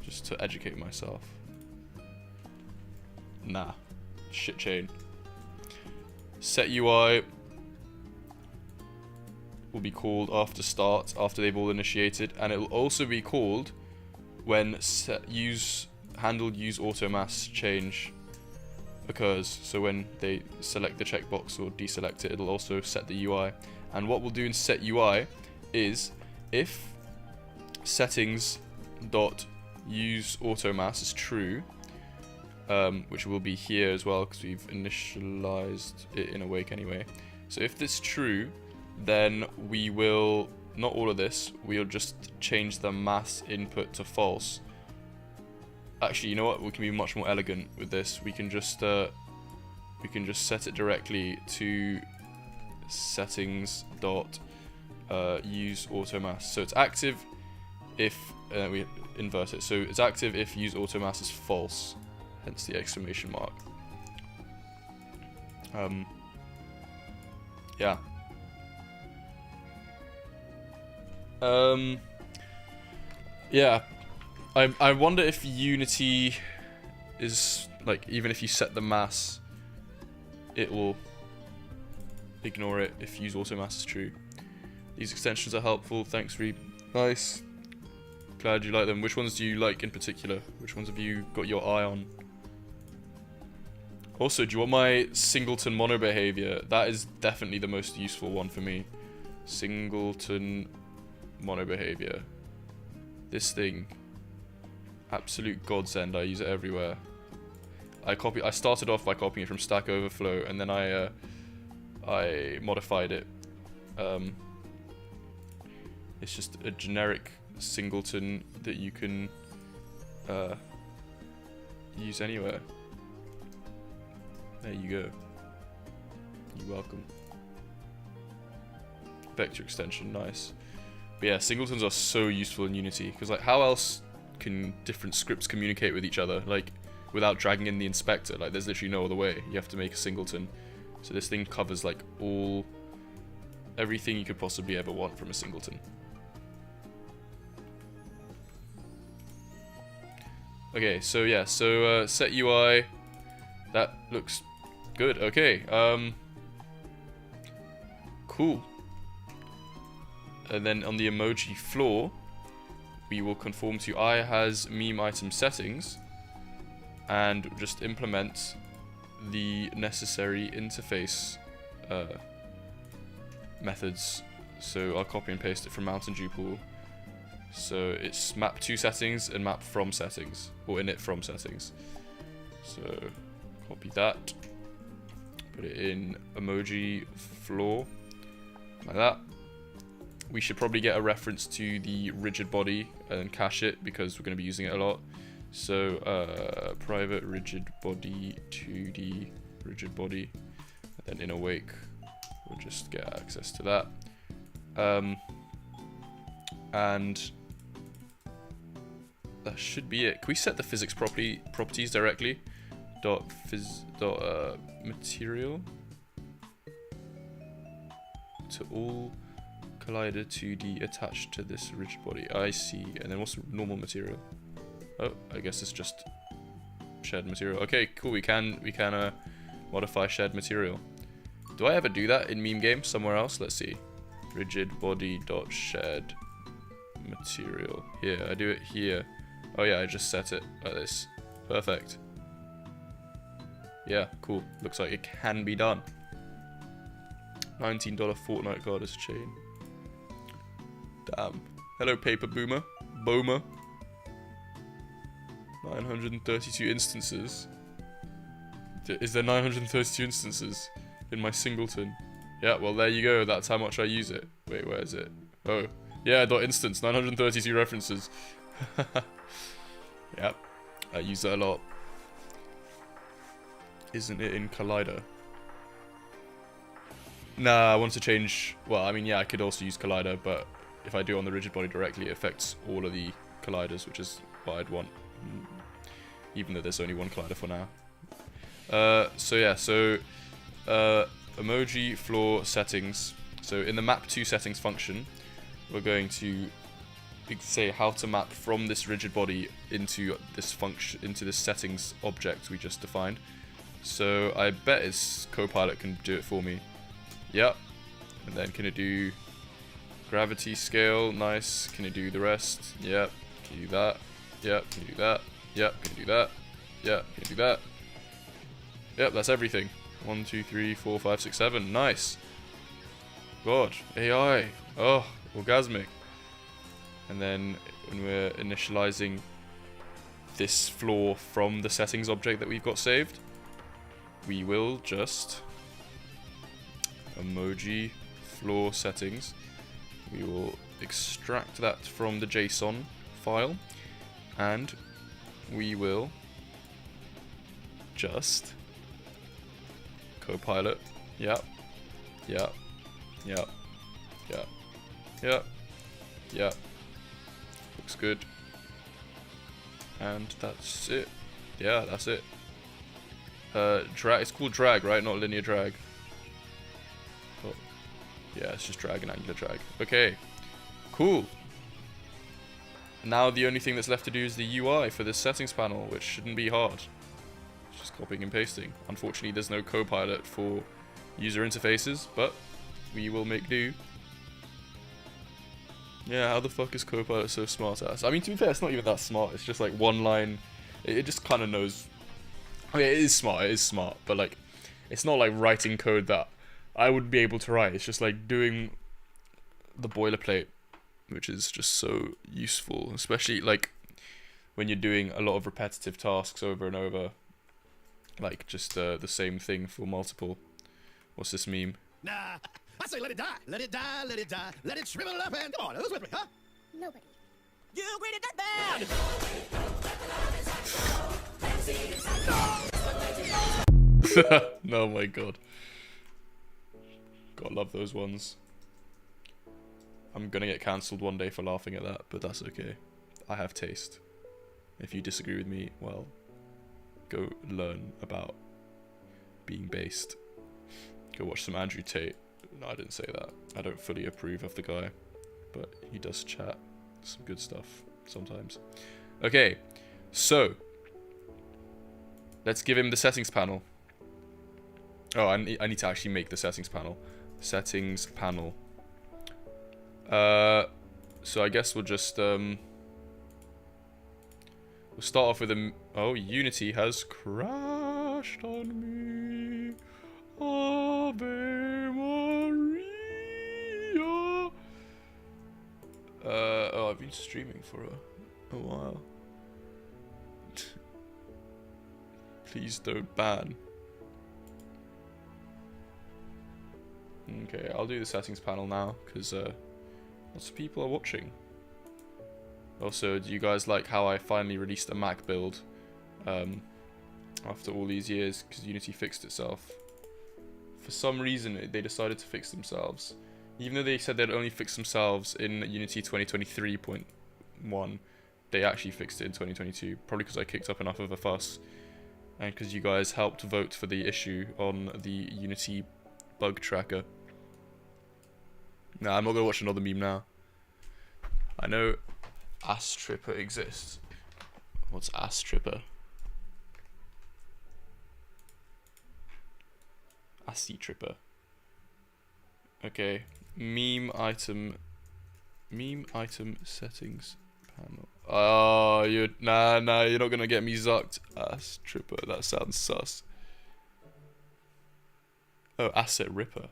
Just to educate myself. Nah. Shit chain. Set UI will be called after start, after they've all initiated, and it will also be called when handle use auto mass change occurs. So when they select the checkbox or deselect it, it'll also set the UI. And what we'll do in set UI is if settings dot use auto mass is true, which will be here as well because we've initialized it in Awake anyway. So if this is true, then we will, not all of this, we'll just change the mass input to false. Actually, you know what? We can be much more elegant with this. We can just set it directly to settings dot use auto mass. So it's active if we invert it. So it's active if use auto mass is false, hence the exclamation mark. Yeah. Yeah. I wonder if Unity is, like, even if you set the mass, it will ignore it if use auto mass is true. These extensions are helpful. Thanks, Reed. Nice. Glad you like them. Which ones do you like in particular? Which ones have you got your eye on? Also, do you want my singleton mono behavior? That is definitely the most useful one for me. Singleton mono behavior. This thing. Absolute godsend. I use it everywhere. I started off by copying it from Stack Overflow, and then I modified it. It's just a generic singleton that you can use anywhere. There you go. You're welcome. Vector extension, nice. But yeah, singletons are so useful in Unity, because like, how else can different scripts communicate with each other, like, without dragging in the inspector? Like, there's literally no other way. You have to make a singleton. So this thing covers like everything you could possibly ever want from a singleton. Okay, so yeah, so set UI, that looks good. Okay, cool. And then on the emoji floor, we will conform to I has meme item settings and just implement the necessary interface methods. So I'll copy and paste it from Mountain Dew Pool. So it's map to settings and map from settings, or init from settings. So copy that, put it in emoji floor, like that. We should probably get a reference to the rigid body and cache it because we're going to be using it a lot. So private rigid body 2D rigid body, and then in Awake we'll just get access to that. And that should be it. Can we set the physics properties directly? material to all collider 2D attached to this rigid body. I see. And then what's the normal material? Oh, I guess it's just shared material. Okay, cool. We can modify shared material. Do I ever do that in meme game somewhere else? Let's see. Rigid body dot shared material. Here, I do it here. Oh yeah, I just set it like this. Perfect. Yeah, cool. Looks like it can be done. $19 Fortnite goddess chain. Damn. Hello, Paper Boomer. Boomer. 932 instances. Is there 932 instances in my singleton? Yeah, well, there you go. That's how much I use it. Wait, where is it? Oh. Yeah, .instance. 932 references. Yep. I use that a lot. Isn't it in Collider? Nah, I want to change... Well, I mean, yeah, I could also use Collider, but if I do it on the rigid body directly, it affects all of the colliders, which is what I'd want. Even though there's only one collider for now. Emoji floor settings. So in the map to settings function, we're going to say how to map from this rigid body into this function, into this settings object we just defined. So I bet it's Copilot can do it for me. Yep. And then can it do gravity scale? Nice. Can it do the rest? Yep. Can you do that? Yep. Can you do that? Yep. Can you do that? Yep. Can you do that? Yep. That's everything. 1, 2, 3, 4, 5, 6, 7. Nice. God. AI. Oh, orgasmic. And then when we're initializing this floor from the settings object that we've got saved, we will just emoji floor settings. We will extract that from the JSON file, and we will just Copilot. Yep. Yep. Yep. Yep. Yep. Yep. Looks good. And that's it. Yeah, that's it. Drag. It's called drag, right? Not linear drag. Oh. Yeah, it's just drag and angular drag. Okay. Cool. Now the only thing that's left to do is the UI for this settings panel, which shouldn't be hard. It's just copying and pasting. Unfortunately, there's no Copilot for user interfaces, but we will make do. Yeah, how the fuck is Copilot so smart ass? I mean, to be fair, it's not even that smart. It's just like one line. It just kind of knows. I mean, it is smart, but like, it's not like writing code that I would be able to write. It's just like doing the boilerplate, which is just so useful, especially like when you're doing a lot of repetitive tasks over and over, like just the same thing for multiple. What's this meme? Nah, I say let it die, let it die, let it die, let it shrivel up and come on, who's with me, huh? Nobody. You greeted that bad. Oh my god. Gotta love those ones. I'm gonna get cancelled one day for laughing at that, but that's okay. I have taste. If you disagree with me, well, go learn about being based. Go watch some Andrew Tate. No, I didn't say that. I don't fully approve of the guy, but he does chat some good stuff sometimes. Okay, so let's give him the settings panel. Oh, I need to actually make the settings panel. Settings panel. So I guess we'll just we'll start off with a. Oh, Unity has crashed on me. Ave Maria. Oh, I've been streaming for a while. Please don't ban. Okay, I'll do the settings panel now, because lots of people are watching. Also, do you guys like how I finally released a Mac build after all these years, because Unity fixed itself? For some reason, they decided to fix themselves. Even though they said they'd only fix themselves in Unity 2023.1, they actually fixed it in 2022, probably because I kicked up enough of a fuss. and because you guys helped vote for the issue on the Unity bug tracker. Nah, I'm not gonna watch another meme now. I know Ass Tripper exists. What's Ass Tripper? Assy Tripper. Okay, meme item settings panel. Oh, you're nah, you're not gonna get me zucked. Ass Tripper, that sounds sus. Oh, Asset Ripper.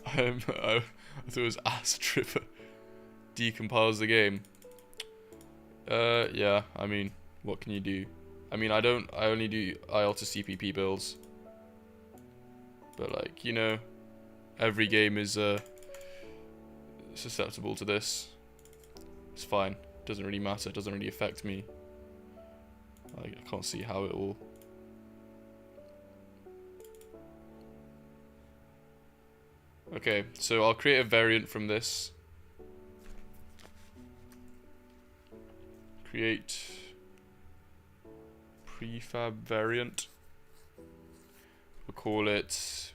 I thought it was Ass Tripper. Decompiles the game. Yeah, I mean, what can you do? I mean, I only do IL to CPP builds. But like, you know, every game is susceptible to this. It's fine. Doesn't really matter. Doesn't really affect me. I can't see how it will. Okay, so I'll create a variant from this. Create prefab variant. We'll call it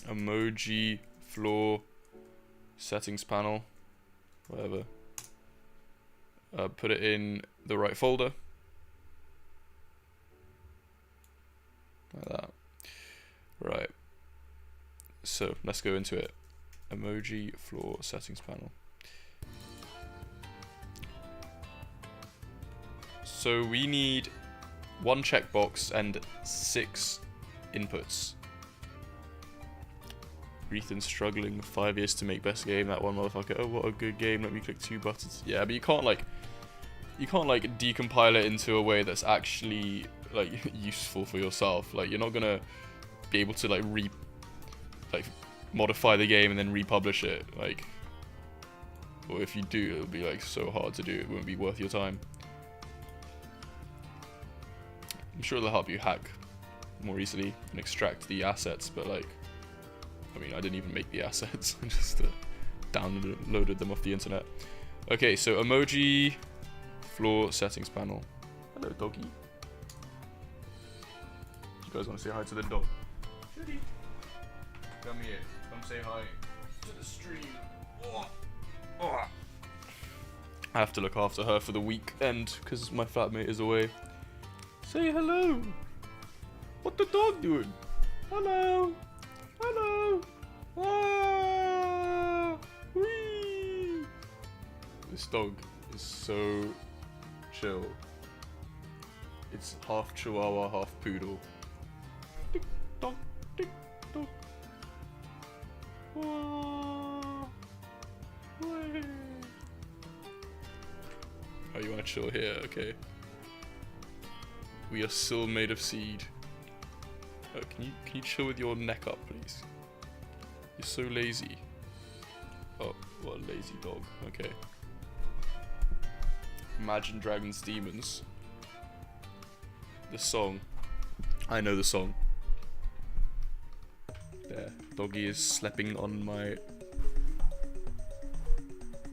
emoji floor settings panel, whatever. Put it in the right folder, like that. Right, so let's go into it. Emoji floor settings panel. So we need 1 checkbox and 6 inputs. Ethan's struggling 5 years to make best game. That one motherfucker. Oh, what a good game. Let me click 2 buttons. Yeah, but you can't like decompile it into a way that's actually like useful for yourself. Like you're not gonna be able to like modify the game and then republish it. Like, or if you do, it'll be like so hard to do. It won't be worth your time. I'm sure they'll help you hack more easily and extract the assets, but like, I mean, I didn't even make the assets. I just downloaded them off the internet. Okay, so emoji floor settings panel. Hello, doggy. You guys want to say hi to the dog? Shitty. Come here. Come say hi to the stream. Oh. Oh. I have to look after her for the weekend because my flatmate is away. Say hello. What the dog doing? Hello. Hello. Ah. Whee. This dog is so chill. It's half Chihuahua, half Poodle. Tick tock, tick tock. Oh, you want to chill here? Okay. We are still made of seed. Oh, can you chill with your neck up, please? You're so lazy. Oh, what a lazy dog. Okay. Imagine Dragons Demons. The song. I know the song. There. Doggy is sleeping on my...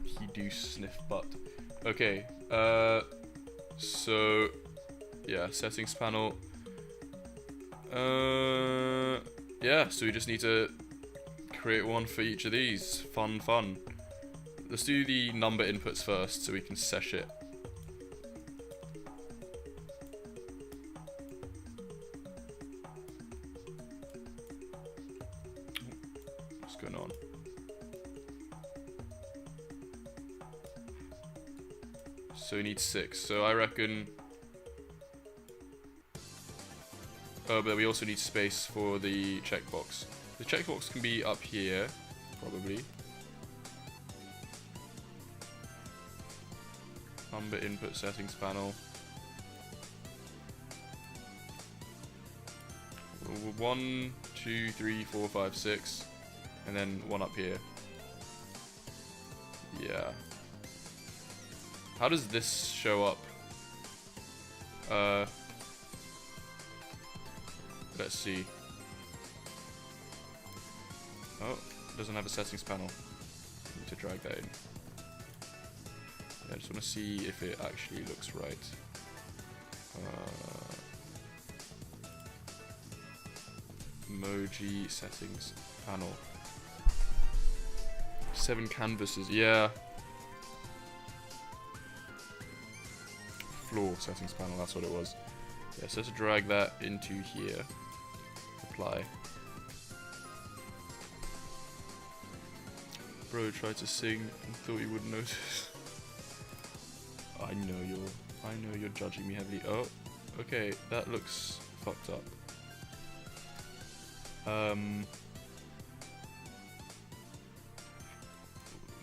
He do sniff butt. Okay. So... Yeah, settings panel. Yeah, so we just need to create one for each of these. Fun. Let's do the number inputs first so we can sesh it. What's going on? So we need 6. So I reckon... Oh, but we also need space for the checkbox. The checkbox can be up here, probably. Number input settings panel. 1, 2, 3, 4, 5, 6, and then one up here. Yeah. How does this show up? Let's see. Oh, it doesn't have a settings panel. Need to drag that in. I just want to see if it actually looks right. Emoji settings panel. 7 canvases, yeah. Floor settings panel, that's what it was. Yeah, so let's drag that into here. Apply. Bro tried to sing and thought you wouldn't notice. I know you're judging me heavily. Oh, okay, that looks fucked up.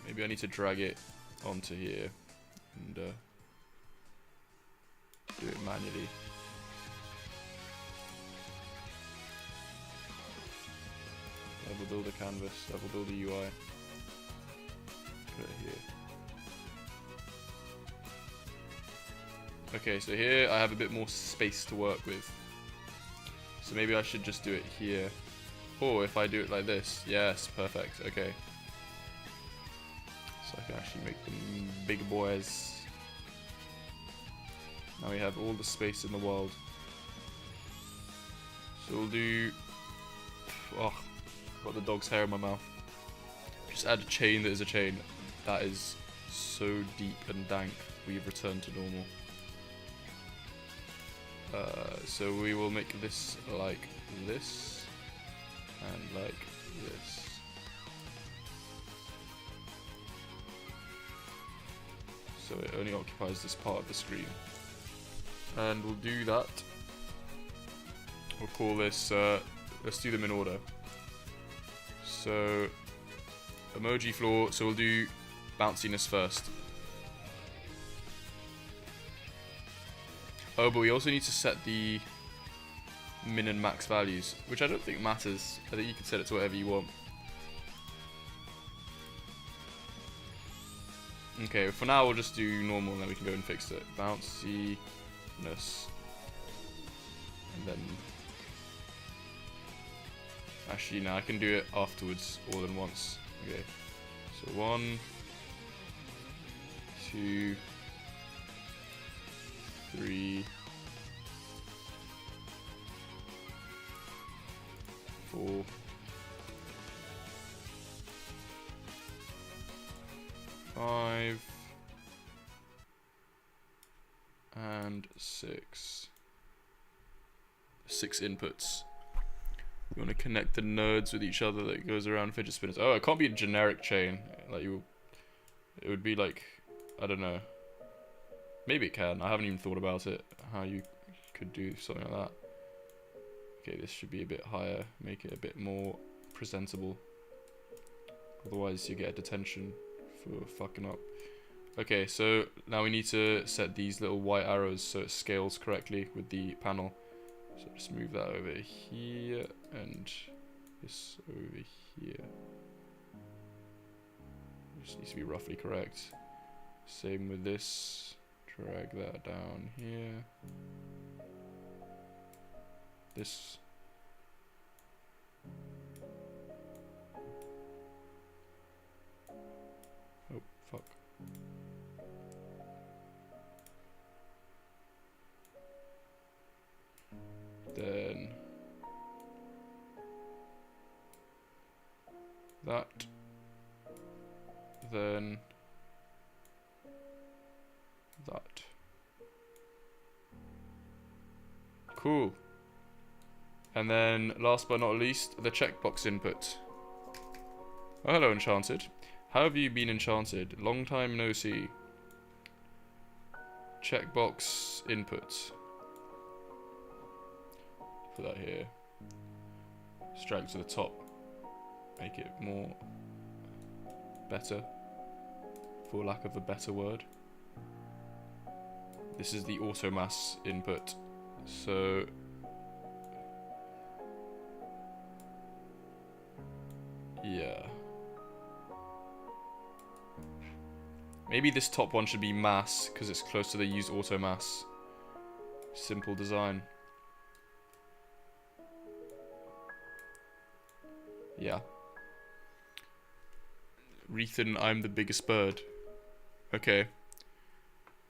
Maybe I need to drag it onto here and do it manually. Level build a canvas, level build a UI. Put it here. Okay, so here I have a bit more space to work with. So maybe I should just do it here. Or if I do it like this, yes, perfect, okay. So I can actually make them big boys. Now we have all the space in the world. So we'll do... Oh, got the dog's hair in my mouth. Just add a chain that is a chain. That is so deep and dank. We've returned to normal. So we will make this like this. And like this. So it only occupies this part of the screen. And we'll do that. We'll call this, let's do them in order. So, emoji floor, so we'll do bounciness first. Oh, but we also need to set the min and max values, which I don't think matters. I think you can set it to whatever you want. Okay, for now we'll just do normal and then we can go and fix it. Bounciness. And then... Actually, no, I can do it afterwards, all than once. Okay, so 1, 2, 3, 4, 5, and 6. 6 inputs. You want to connect the nodes with each other that goes around fidget spinners. Oh, it can't be a generic chain. Like it would be like, I don't know. Maybe it can. I haven't even thought about it. How you could do something like that. Okay, this should be a bit higher. Make it a bit more presentable. Otherwise, you get a detention for fucking up. Okay, so now we need to set these little white arrows so it scales correctly with the panel. So just move that over here and this over here. Just needs to be roughly correct. Same with this. Drag that down here. This. Oh, fuck. Then that, then that. Cool. And then last but not least, the checkbox input. Oh, hello, Enchanted. How have you been, Enchanted? Long time no see. Checkbox input. Put that here. Just drag it to the top. Make it more better, for lack of a better word. This is the automass input. So yeah. Maybe this top one should be mass because it's close to the use automass. Simple design. Yeah. Rethan, I'm the biggest bird. Okay.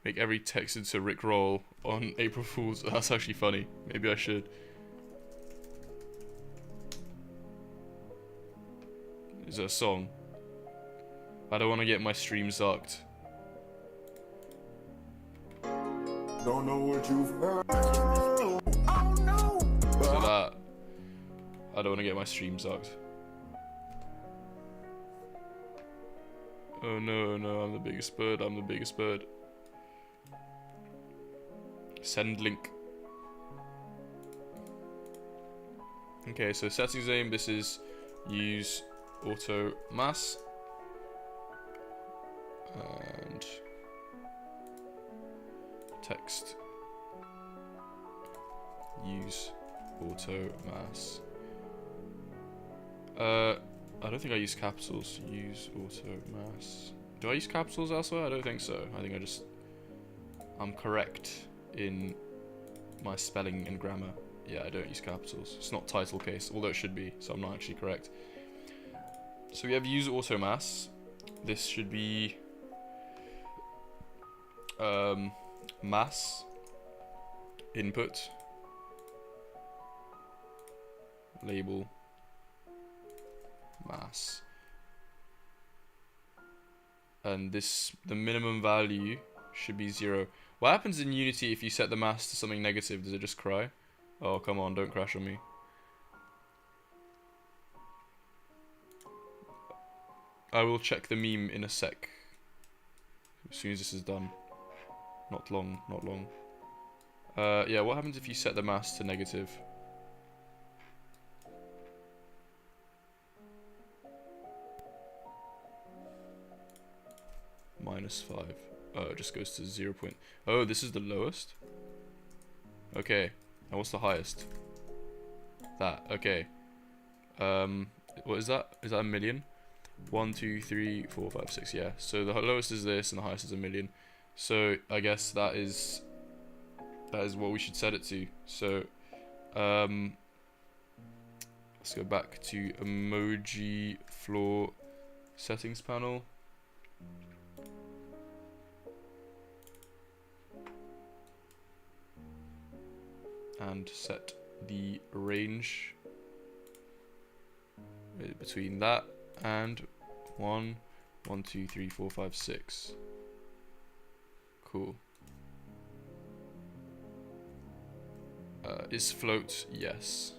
Make every text into Rick Roll on April Fool's. That's actually funny. Maybe I should. Is it a song? I don't want to get my stream sucked. Don't know what you've heard. Oh no! So that. I don't want to get my stream sucked. Oh no, no, I'm the biggest bird. I'm the biggest bird. Send link. Okay, so settings aim. This is use auto mass. And text. Use auto mass. I don't think I use capitals. Use auto mass. Do I use capitals elsewhere? I don't think so. I think I'm correct in my spelling and grammar. Yeah, I don't use capitals. It's not title case, although it should be, so I'm not actually correct. So we have use auto mass. This should be mass input label mass, and the minimum value should be 0. What happens in Unity if you set the mass to something negative? Does it just cry? Oh, come on, don't crash on me. I will check the meme in a sec. As soon as this is done. Not long, not long. Yeah, what happens if you set the mass to negative? -5. Oh, it just goes to 0. Oh, this is the lowest? Okay. And what's the highest? That. Okay. What is that? Is that a million? 1, 2, 3, 4, 5, 6. Yeah. So the lowest is this, and the highest is a million. So I guess that is what we should set it to. So let's go back to emoji floor settings panel. And set the range between that and 1, 1, 2, 3, 4, 5, 6. Cool. Is float? Yes.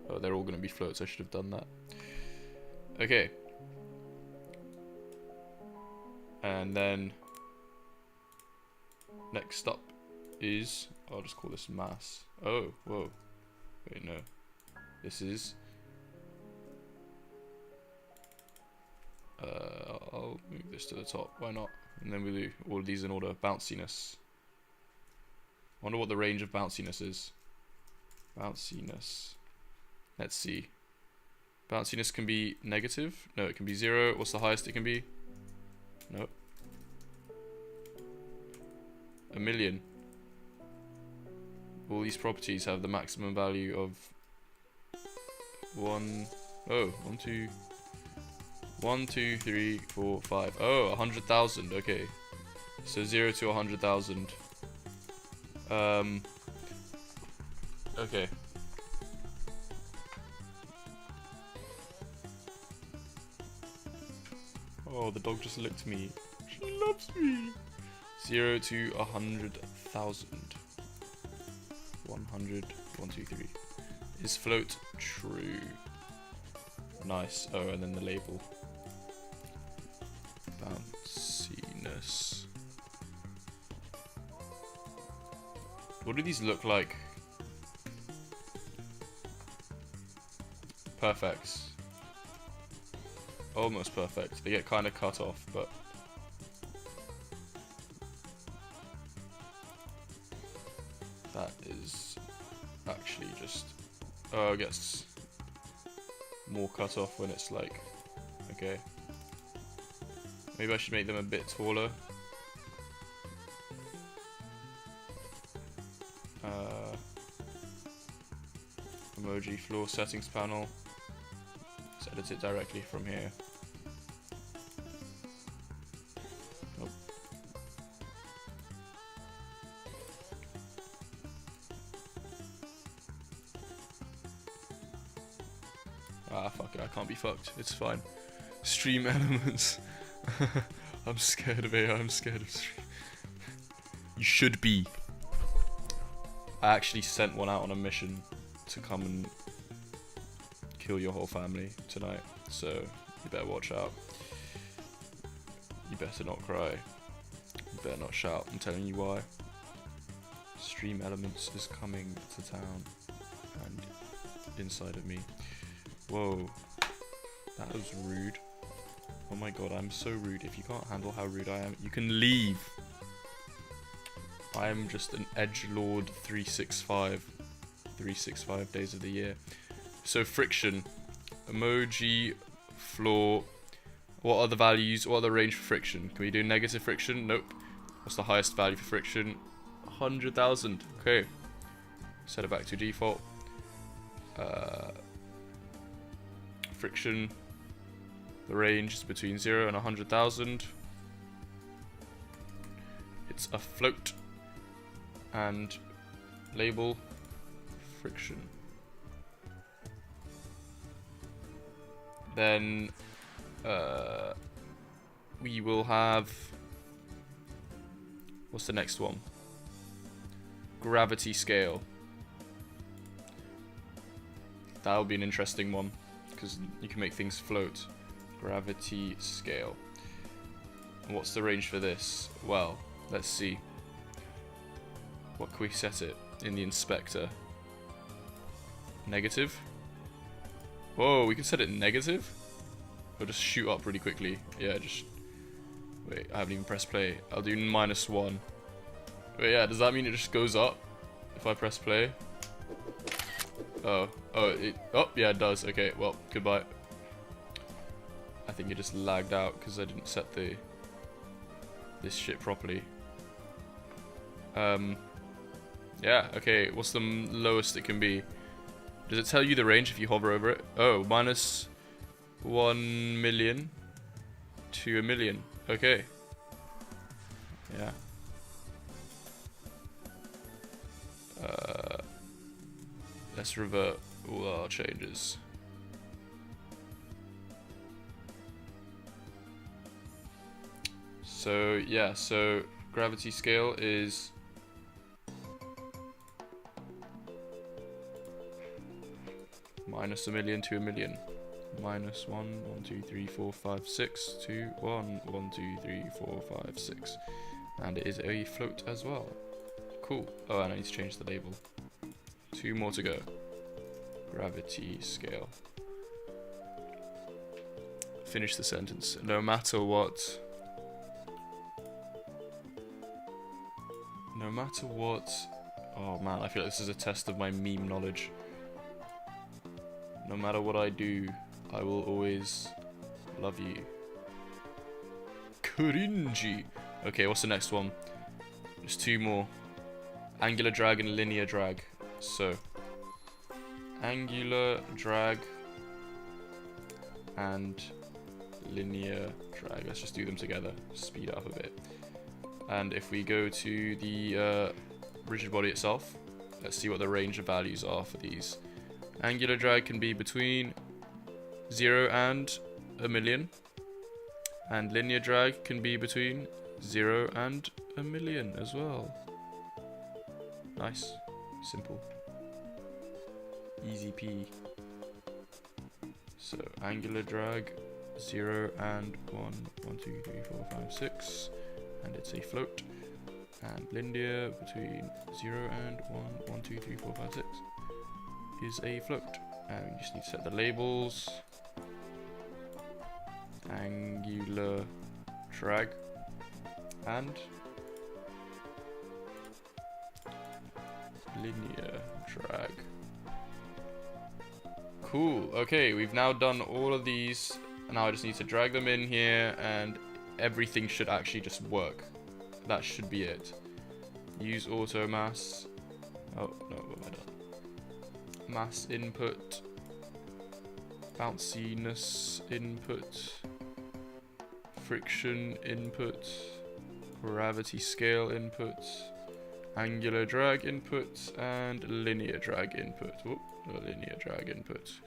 Oh, they're all going to be floats. I should have done that. Okay. And then next up is, I'll just call this mass. Oh, whoa. Wait, no. This is I'll move this to the top. Why not? And then we'll do all of these in order. Bounciness. I wonder what the range of bounciness is. Bounciness. Let's see. Bounciness can be negative. No, it can be 0. What's the highest it can be? No. A million. All these properties have the maximum value of 1, 2, 3, 4, 5. Oh, 100,000. Okay. So 0 to 100,000. Okay. Oh, the dog just licked me. She loves me. 0 to 100,000. 100, 1, 2, 3. Is float true? Nice. Oh, and then the label. Bounciness. What do these look like? Perfects. Almost perfect. They get kind of cut off, but that is actually just, oh, it gets more cut off when it's like, okay. Maybe I should make them a bit taller. Emoji floor settings panel. Let's edit it directly from here. Nope. Ah, fuck it, I can't be fucked. It's fine. Stream elements. I'm scared of AI, I'm scared of stream. You should be. I actually sent one out on a mission to come and kill your whole family tonight, so you better watch out. You better not cry. You better not shout. I'm telling you why. Stream Elements is coming to town and inside of me. Whoa, that was rude. Oh my god, I'm so rude. If you can't handle how rude I am, you can leave. I am just an edgelord 365 days of the year. So friction, emoji, floor. What are the values? What are the range for friction? Can we do negative friction? Nope. What's the highest value for friction? 100,000. Okay. Set it back to default. Friction. The range is between 0 and 100,000. It's a float. And label friction. Then we will have, what's the next one? Gravity scale. That'll be an interesting one because you can make things float. Gravity scale. And what's the range for this? Well, let's see. What can we set it in the inspector? Negative? Whoa, we can set it negative? Or just shoot up really quickly. Yeah, just... Wait, I haven't even pressed play. I'll do -1. Wait, yeah, does that mean it just goes up if I press play? Oh, yeah, it does. Okay, well, goodbye. I think it just lagged out because I didn't set this shit properly. Yeah, okay, what's the lowest it can be? Does it tell you the range if you hover over it? Oh, -1 million to 1 million. Okay. Yeah. Let's revert all our changes. So, yeah, so gravity scale is -1 million to 1 million. -1, 1, 2, 3, 4, 5, 6, 2, 1, 1, 2, 3, 4, 5, 6. And it is a float as well. Cool. Oh, and I need to change the label. 2 more to go. Gravity scale. Finish the sentence. No matter what. No matter what. Oh man, I feel like this is a test of my meme knowledge. No matter what I do, I will always love you. Cringy. Okay, what's the next one? Just 2 more. Angular drag and linear drag. So, angular drag and linear drag. Let's just do them together. Speed it up a bit. And if we go to the rigid body itself, let's see what the range of values are for these. Angular drag can be between 0 and 1 million. And linear drag can be between 0 and 1 million as well. Nice. Simple. Easy P. So, angular drag, 0 and 1, 1, 2, 3, 4, 5, 6. And it's a float. And linear between 0 and 1, 1, 2, 3, 4, 5, 6 is a float. And we just need to set the labels. Angular drag and linear drag. Cool. Okay, we've now done all of these. Now I just need to drag them in here and everything should actually just work. That should be it. Use auto mass. Oh, no, what have I done? Mass input. Bounciness input. Friction input. Gravity scale input. Angular drag input. And linear drag input. Linear drag input.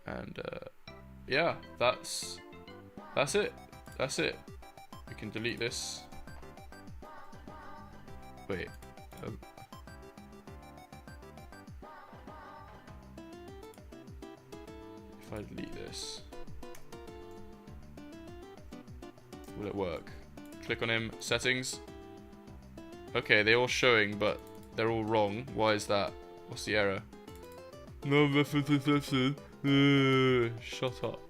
And yeah, that's it. That's it. We can delete this. Wait. If I delete this, will it work? Click on him. Settings. Okay, they're all showing, but they're all wrong. Why is that? What's the error? No, shut up.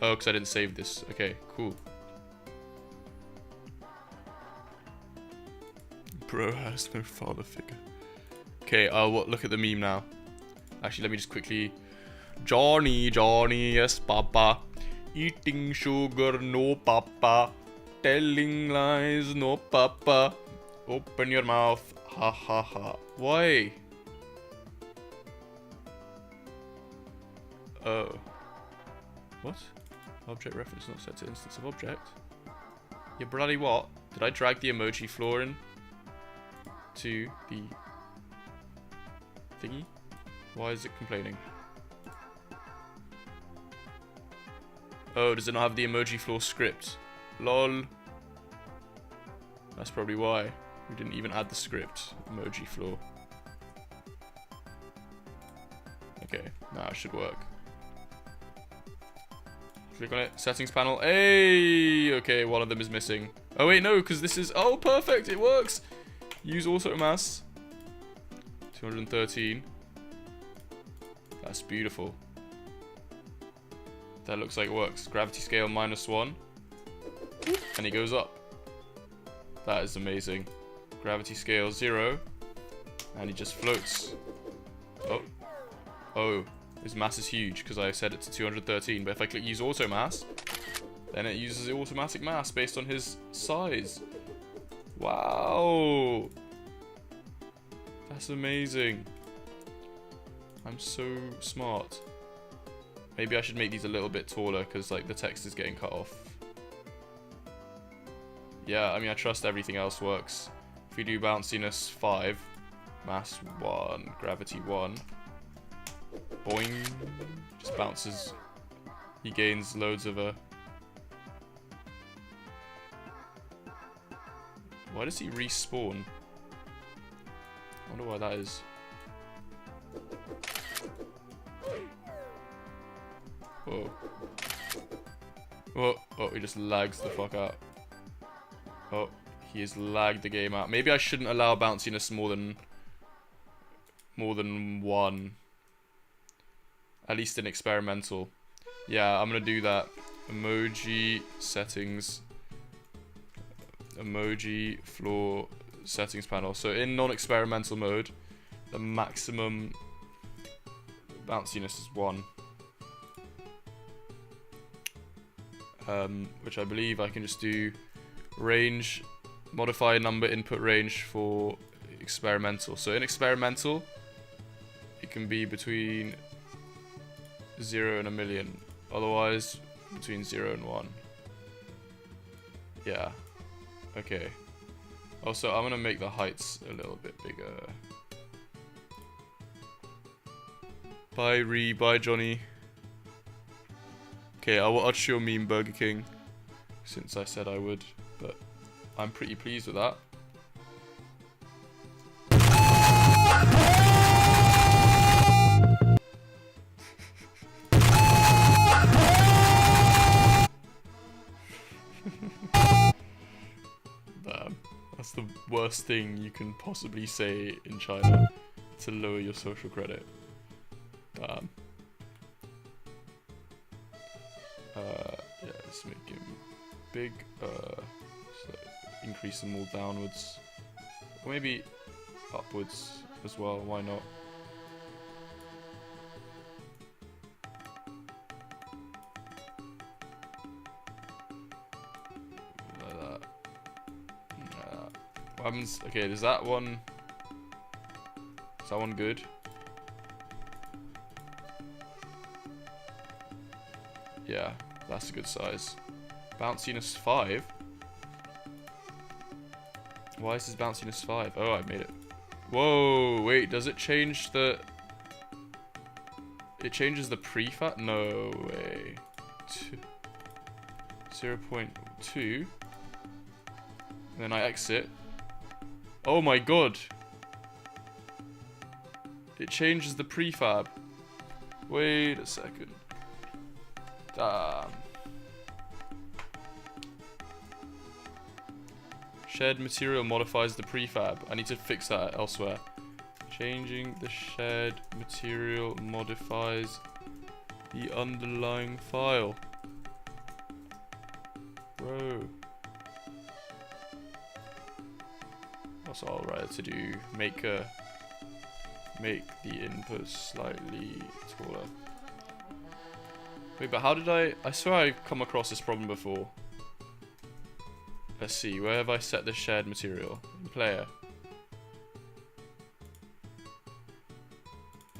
Oh, because I didn't save this. Okay, cool. Bro has no father figure. Okay, I'll look at the meme now. Actually, let me just quickly... Johnny, yes, papa. Eating sugar, no papa. Telling lies, no papa. Open your mouth, ha ha ha. Why? Oh. What? Object reference not set to instance of object. Yeah, bloody what? Did I drag the emoji floor in to the thingy? Why is it complaining? Oh, does it not have the emoji floor script? Lol. That's probably why. We didn't even add the script. Emoji floor. Okay, now it should work. Click on it. Settings panel. Hey! Okay, one of them is missing. Oh wait, no, because this is... Oh, perfect! It works! Use auto mass. 213. That's beautiful. That looks like it works. Gravity scale -1. And he goes up. That is amazing. Gravity scale 0. And he just floats. Oh. Oh. His mass is huge because I set it to 213. But if I click use auto mass, then it uses the automatic mass based on his size. Wow. That's amazing. I'm so smart. Maybe I should make these a little bit taller because like the text is getting cut off. Yeah, I mean I trust everything else works. If we do bounciness 5, mass 1, gravity 1, boing, just bounces. He gains loads of Why does he respawn? I wonder why that is. Whoa. Whoa. Oh, he just lags the fuck out. Oh, he has lagged the game out. Maybe I shouldn't allow bounciness more than 1. At least in experimental. Yeah, I'm gonna do that. Emoji settings. Emoji floor settings panel. So in non-experimental mode, the maximum bounciness is 1. Which I believe I can just do range, modify number input range for experimental. So in experimental, it can be between 0 and 1,000,000. Otherwise, between 0 and 1. Yeah. Okay. Also, I'm gonna make the heights a little bit bigger. Bye, Ree. Bye, Johnny. Okay, I'll watch your meme, Burger King, since I said I would, but I'm pretty pleased with that. Damn, that's the worst thing you can possibly say in China, to lower your social credit. Damn. Yeah, let's make him big, so increase them all downwards, or maybe upwards as well, why not? Like that. What happens? Okay, is that one good? Yeah, that's a good size. Bounciness 5. Why is this bounciness 5? Oh, I made it. Whoa, wait, does it change the... It changes the prefab? No way. 0.2. Then I exit. Oh my god. It changes the prefab. Wait a second. Damn. Shared material modifies the prefab. I need to fix that elsewhere. Changing the shared material modifies the underlying file. Bro. That's all right to do. Make the input slightly taller. Wait, but how did I swear I've come across this problem before. Let's see, where have I set the shared material? In player.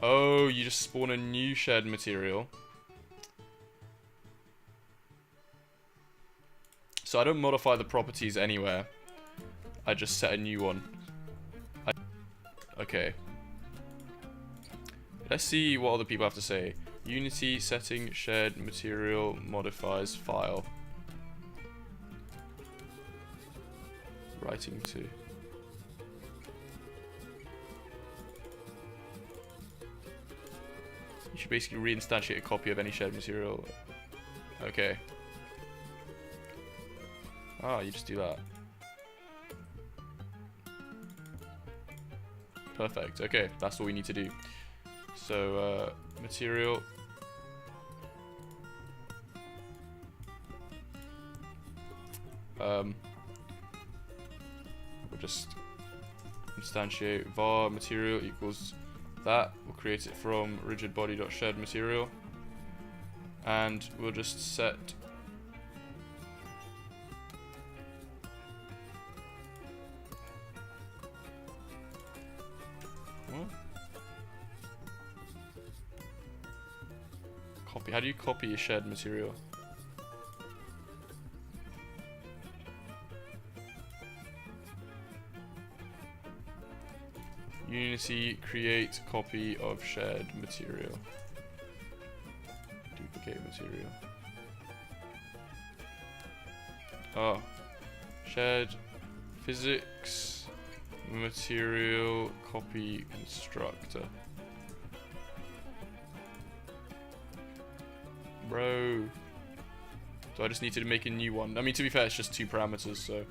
Oh, you just spawn a new shared material. So I don't modify the properties anywhere. I just set a new one. Okay. Let's see what other people have to say. Unity setting shared material modifies file. Writing to. You should basically reinstantiate a copy of any shared material. Okay. Ah, you just do that. Perfect. Okay, that's what we need to do. So, material. We'll just instantiate var material equals that. We'll create it from rigid body.shared material, and we'll just set what? Copy. How do you copy a shared material? Unity create copy of shared material. Duplicate material. Oh. Shared physics material copy constructor. Bro. So I just need to make a new one. I mean, to be fair, it's just 2 parameters, so.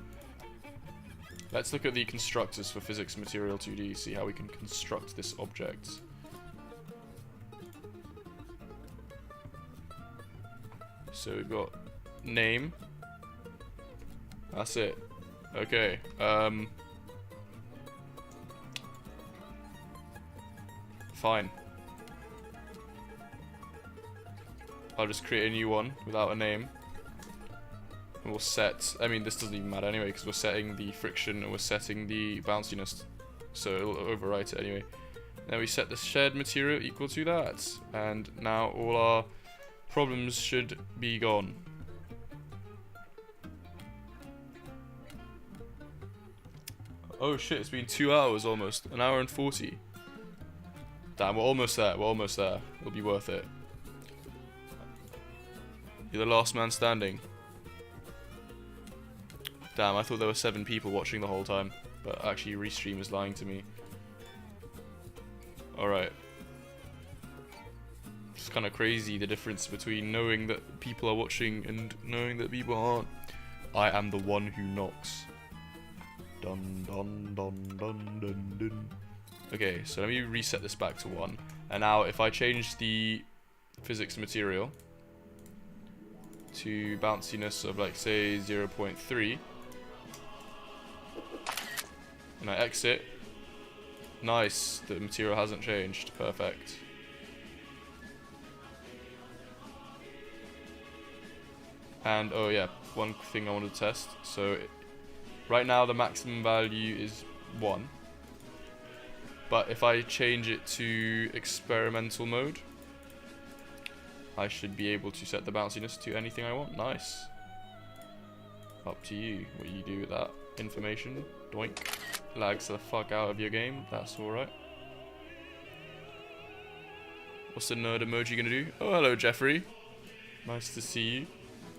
Let's look at the constructors for physics material 2D, see how we can construct this object. So we've got name. That's it. Okay. Fine. I'll just create a new one without a name. And we'll set, I mean, this doesn't even matter anyway, because we're setting the friction and we're setting the bounciness, so it'll overwrite it anyway. Then we set the shared material equal to that, and now all our problems should be gone. Oh shit, it's been 2 hours almost, 1 hour and 40. Damn, we're almost there, we're almost there. It'll be worth it. You're the last man standing. Damn, I thought there were 7 people watching the whole time, but actually Restream is lying to me. Alright. It's kind of crazy, the difference between knowing that people are watching and knowing that people aren't. I am the one who knocks. Dun dun dun dun dun dun. Okay, so let me reset this back to 1. And now if I change the physics material to bounciness of, like, say 0.3, and I exit, nice, the material hasn't changed, perfect. And oh yeah, one thing I wanted to test, so right now the maximum value is 1, but if I change it to experimental mode, I should be able to set the bounciness to anything I want. Nice. Up to you what you do with that information. Doink. Lags the fuck out of your game. That's alright. What's the nerd emoji gonna do? Oh, hello, Jeffrey. Nice to see you.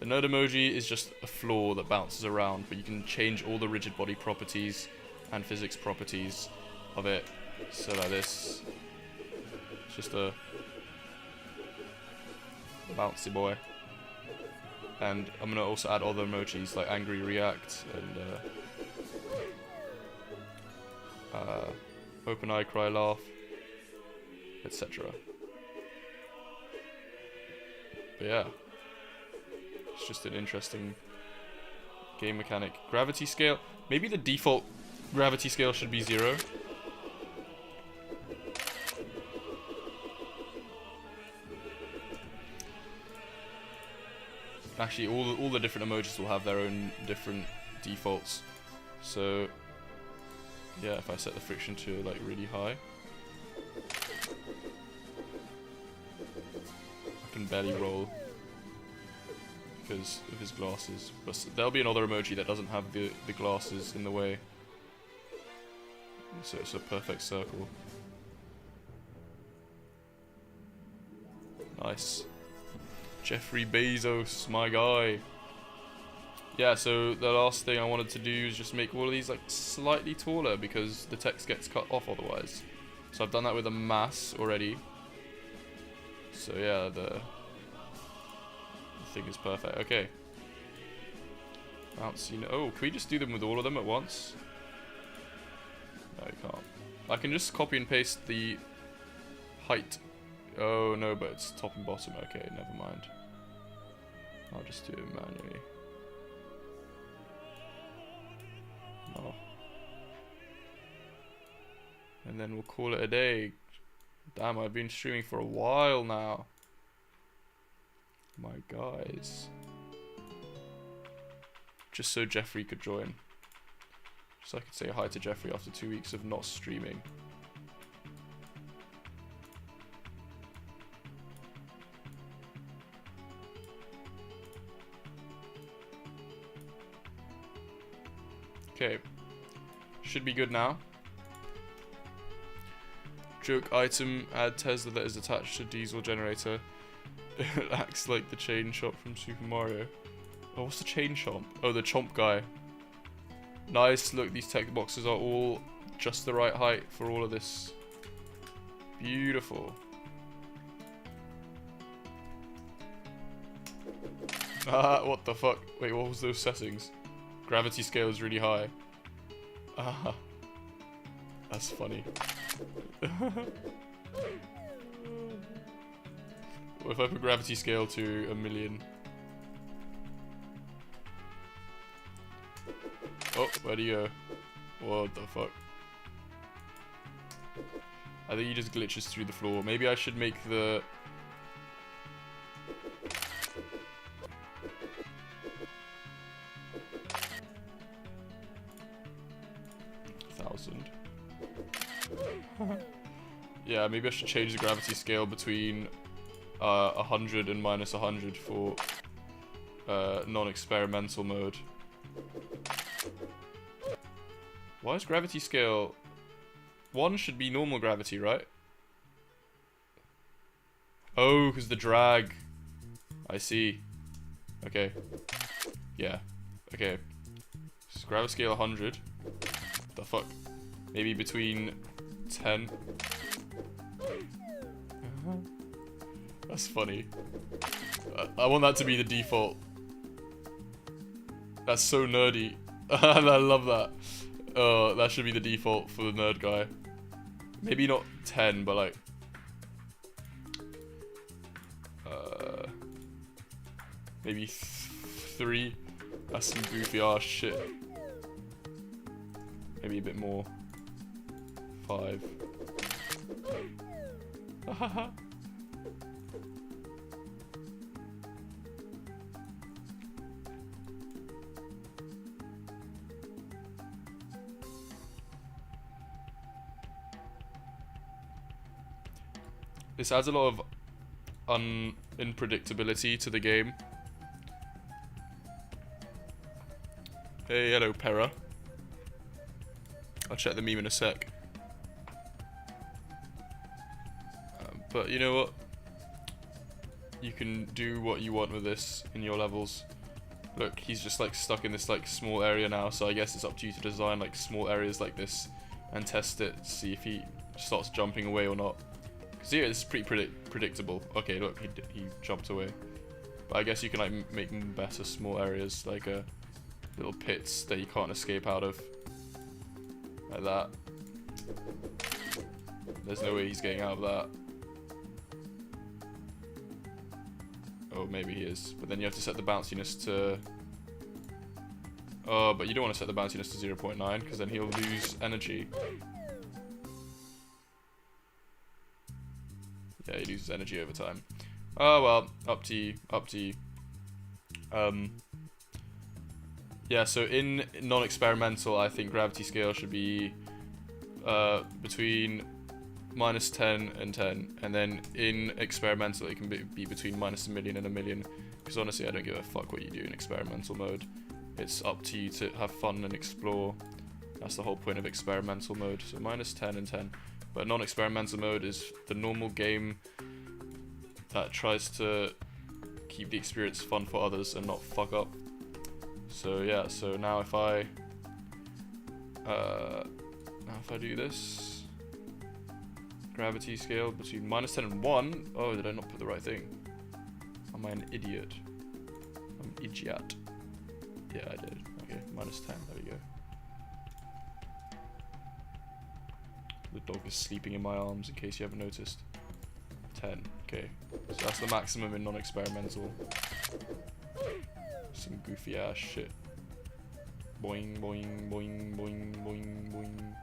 The nerd emoji is just a floor that bounces around, but you can change all the rigid body properties and physics properties of it. So like this. It's just a bouncy boy. And I'm gonna also add other emojis like angry react and open eye, cry, laugh, etc. But yeah, it's just an interesting game mechanic. Gravity scale, maybe the default gravity scale should be 0. Actually, all the different emojis will have their own different defaults. So yeah, if I set the friction to like really high, I can barely roll because of his glasses. But there'll be another emoji that doesn't have the glasses in the way. So it's a perfect circle. Nice. Jeffrey Bezos, my guy. Yeah, so the last thing I wanted to do is just make all of these like slightly taller because the text gets cut off otherwise. So I've done that with a mass already. So yeah, the thing is perfect. Okay. Bouncy. Oh, can we just do them with all of them at once? No, you can't. I can just copy and paste the height. Oh no, but it's top and bottom. Okay, never mind. I'll just do it manually. Oh. And then we'll call it a day. Damn, I've been streaming for a while now. My guys. Just so Jeffrey could join. So I could say hi to Jeffrey after 2 weeks of not streaming. Okay, should be good now. Joke item, add Tesla that is attached to diesel generator. It acts like the chain shop from Super Mario. Oh, what's the chain shop? Oh, the chomp guy. Nice, look, these tech boxes are all just the right height for all of this. Beautiful. Ah, what the fuck? Wait, what was those settings? Gravity scale is really high. Ah, that's funny. What if I put gravity scale to 1,000,000? Oh, where do you go? What the fuck? I think he just glitches through the floor. Maybe I should make the... Yeah, maybe I should change the gravity scale between 100 and minus 100 for non-experimental mode. Why is gravity scale... 1 should be normal gravity, right? Oh, because the drag. I see. Okay. Yeah. Okay. So gravity scale 100. What the fuck? Maybe between 10. That's funny. I want that to be the default. That's so nerdy. I love that. That should be the default for the nerd guy. Maybe not 10, but like... maybe 3. That's some goofy ass shit. Maybe a bit more. 5. This adds a lot of unpredictability to the game. Hey, hello, Pera. I'll check the meme in a sec. But you know what? you can do what you want with this in your levels. Look, he's just like stuck in this like small area now, so I guess it's up to you to design like small areas like this and test it, see if he starts jumping away or not. Because here it's pretty predictable. Okay, look, he jumped away. But I guess you can like make better small areas, like little pits that you can't escape out of. Like that. There's no way he's getting out of that. Oh, maybe he is. But then you have to set the bounciness to... Oh, but you don't want to set the bounciness to 0.9 because then he'll lose energy. Yeah, he loses energy over time. Oh, well, up to you, up to you. Yeah, so in non-experimental, I think gravity scale should be between -10 and 10, and then in experimental it can be between -1 million and 1 million, because honestly I don't give a fuck what you do in experimental mode. It's up to you to have fun and explore. That's the whole point of experimental mode. So -10 and 10. But non-experimental mode is the normal game that tries to keep the experience fun for others and not fuck up. So yeah, so now if I do this gravity scale between -10 and 1. Oh, did I not put the right thing? Am I an idiot? I'm an idiot. Yeah, I did. Okay, -10. There we go. The dog is sleeping in my arms, in case you haven't noticed. 10. Okay, so that's the maximum in non-experimental. Some goofy ass shit. Boing, boing, boing, boing, boing, boing.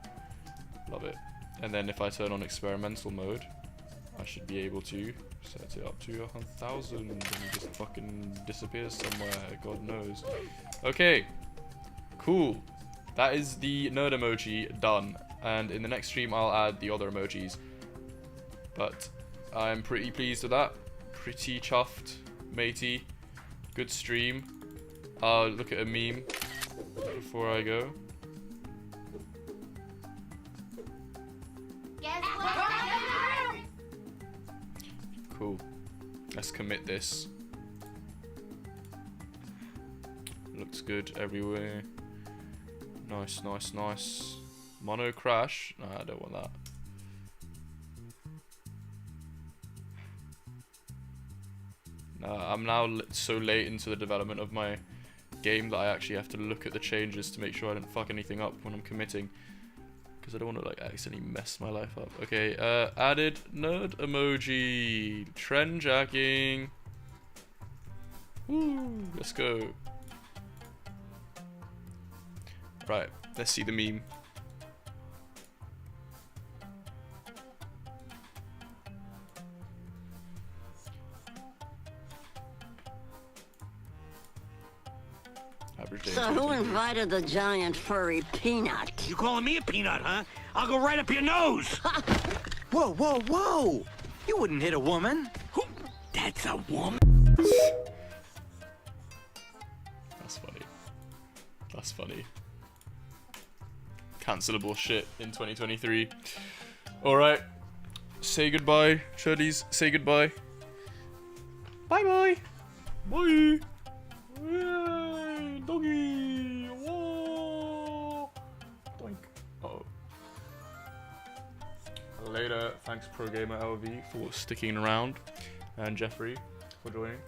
Love it. And then if I turn on experimental mode, I should be able to set it up to 1,000 and just fucking disappears somewhere, God knows. Okay, cool. That is the nerd emoji done. And in the next stream, I'll add the other emojis. But I'm pretty pleased with that. Pretty chuffed, matey. Good stream. I'll look at a meme before I go. Guess what? Cool. Let's commit this. Looks good everywhere. Nice, nice, nice. Mono crash? No, I don't want that. I'm now so late into the development of my game that I actually have to look at the changes to make sure I don't fuck anything up when I'm committing. Because I don't want to like accidentally mess my life up. Okay, added nerd emoji. Trend jacking. Woo, let's go. Right, let's see the meme. So who invited the giant furry peanut? You calling me a peanut, huh? I'll go right up your nose! Whoa, whoa, whoa! You wouldn't hit a woman. That's a woman? That's funny. That's funny. Cancelable shit in 2023. Alright. Say goodbye, Shirley's. Say goodbye. Bye-bye. Bye. Yay, doggy. Whoa. Doink. Uh-oh. Later. Thanks, Pro Gamer LV, for sticking around. And Jeffrey for joining.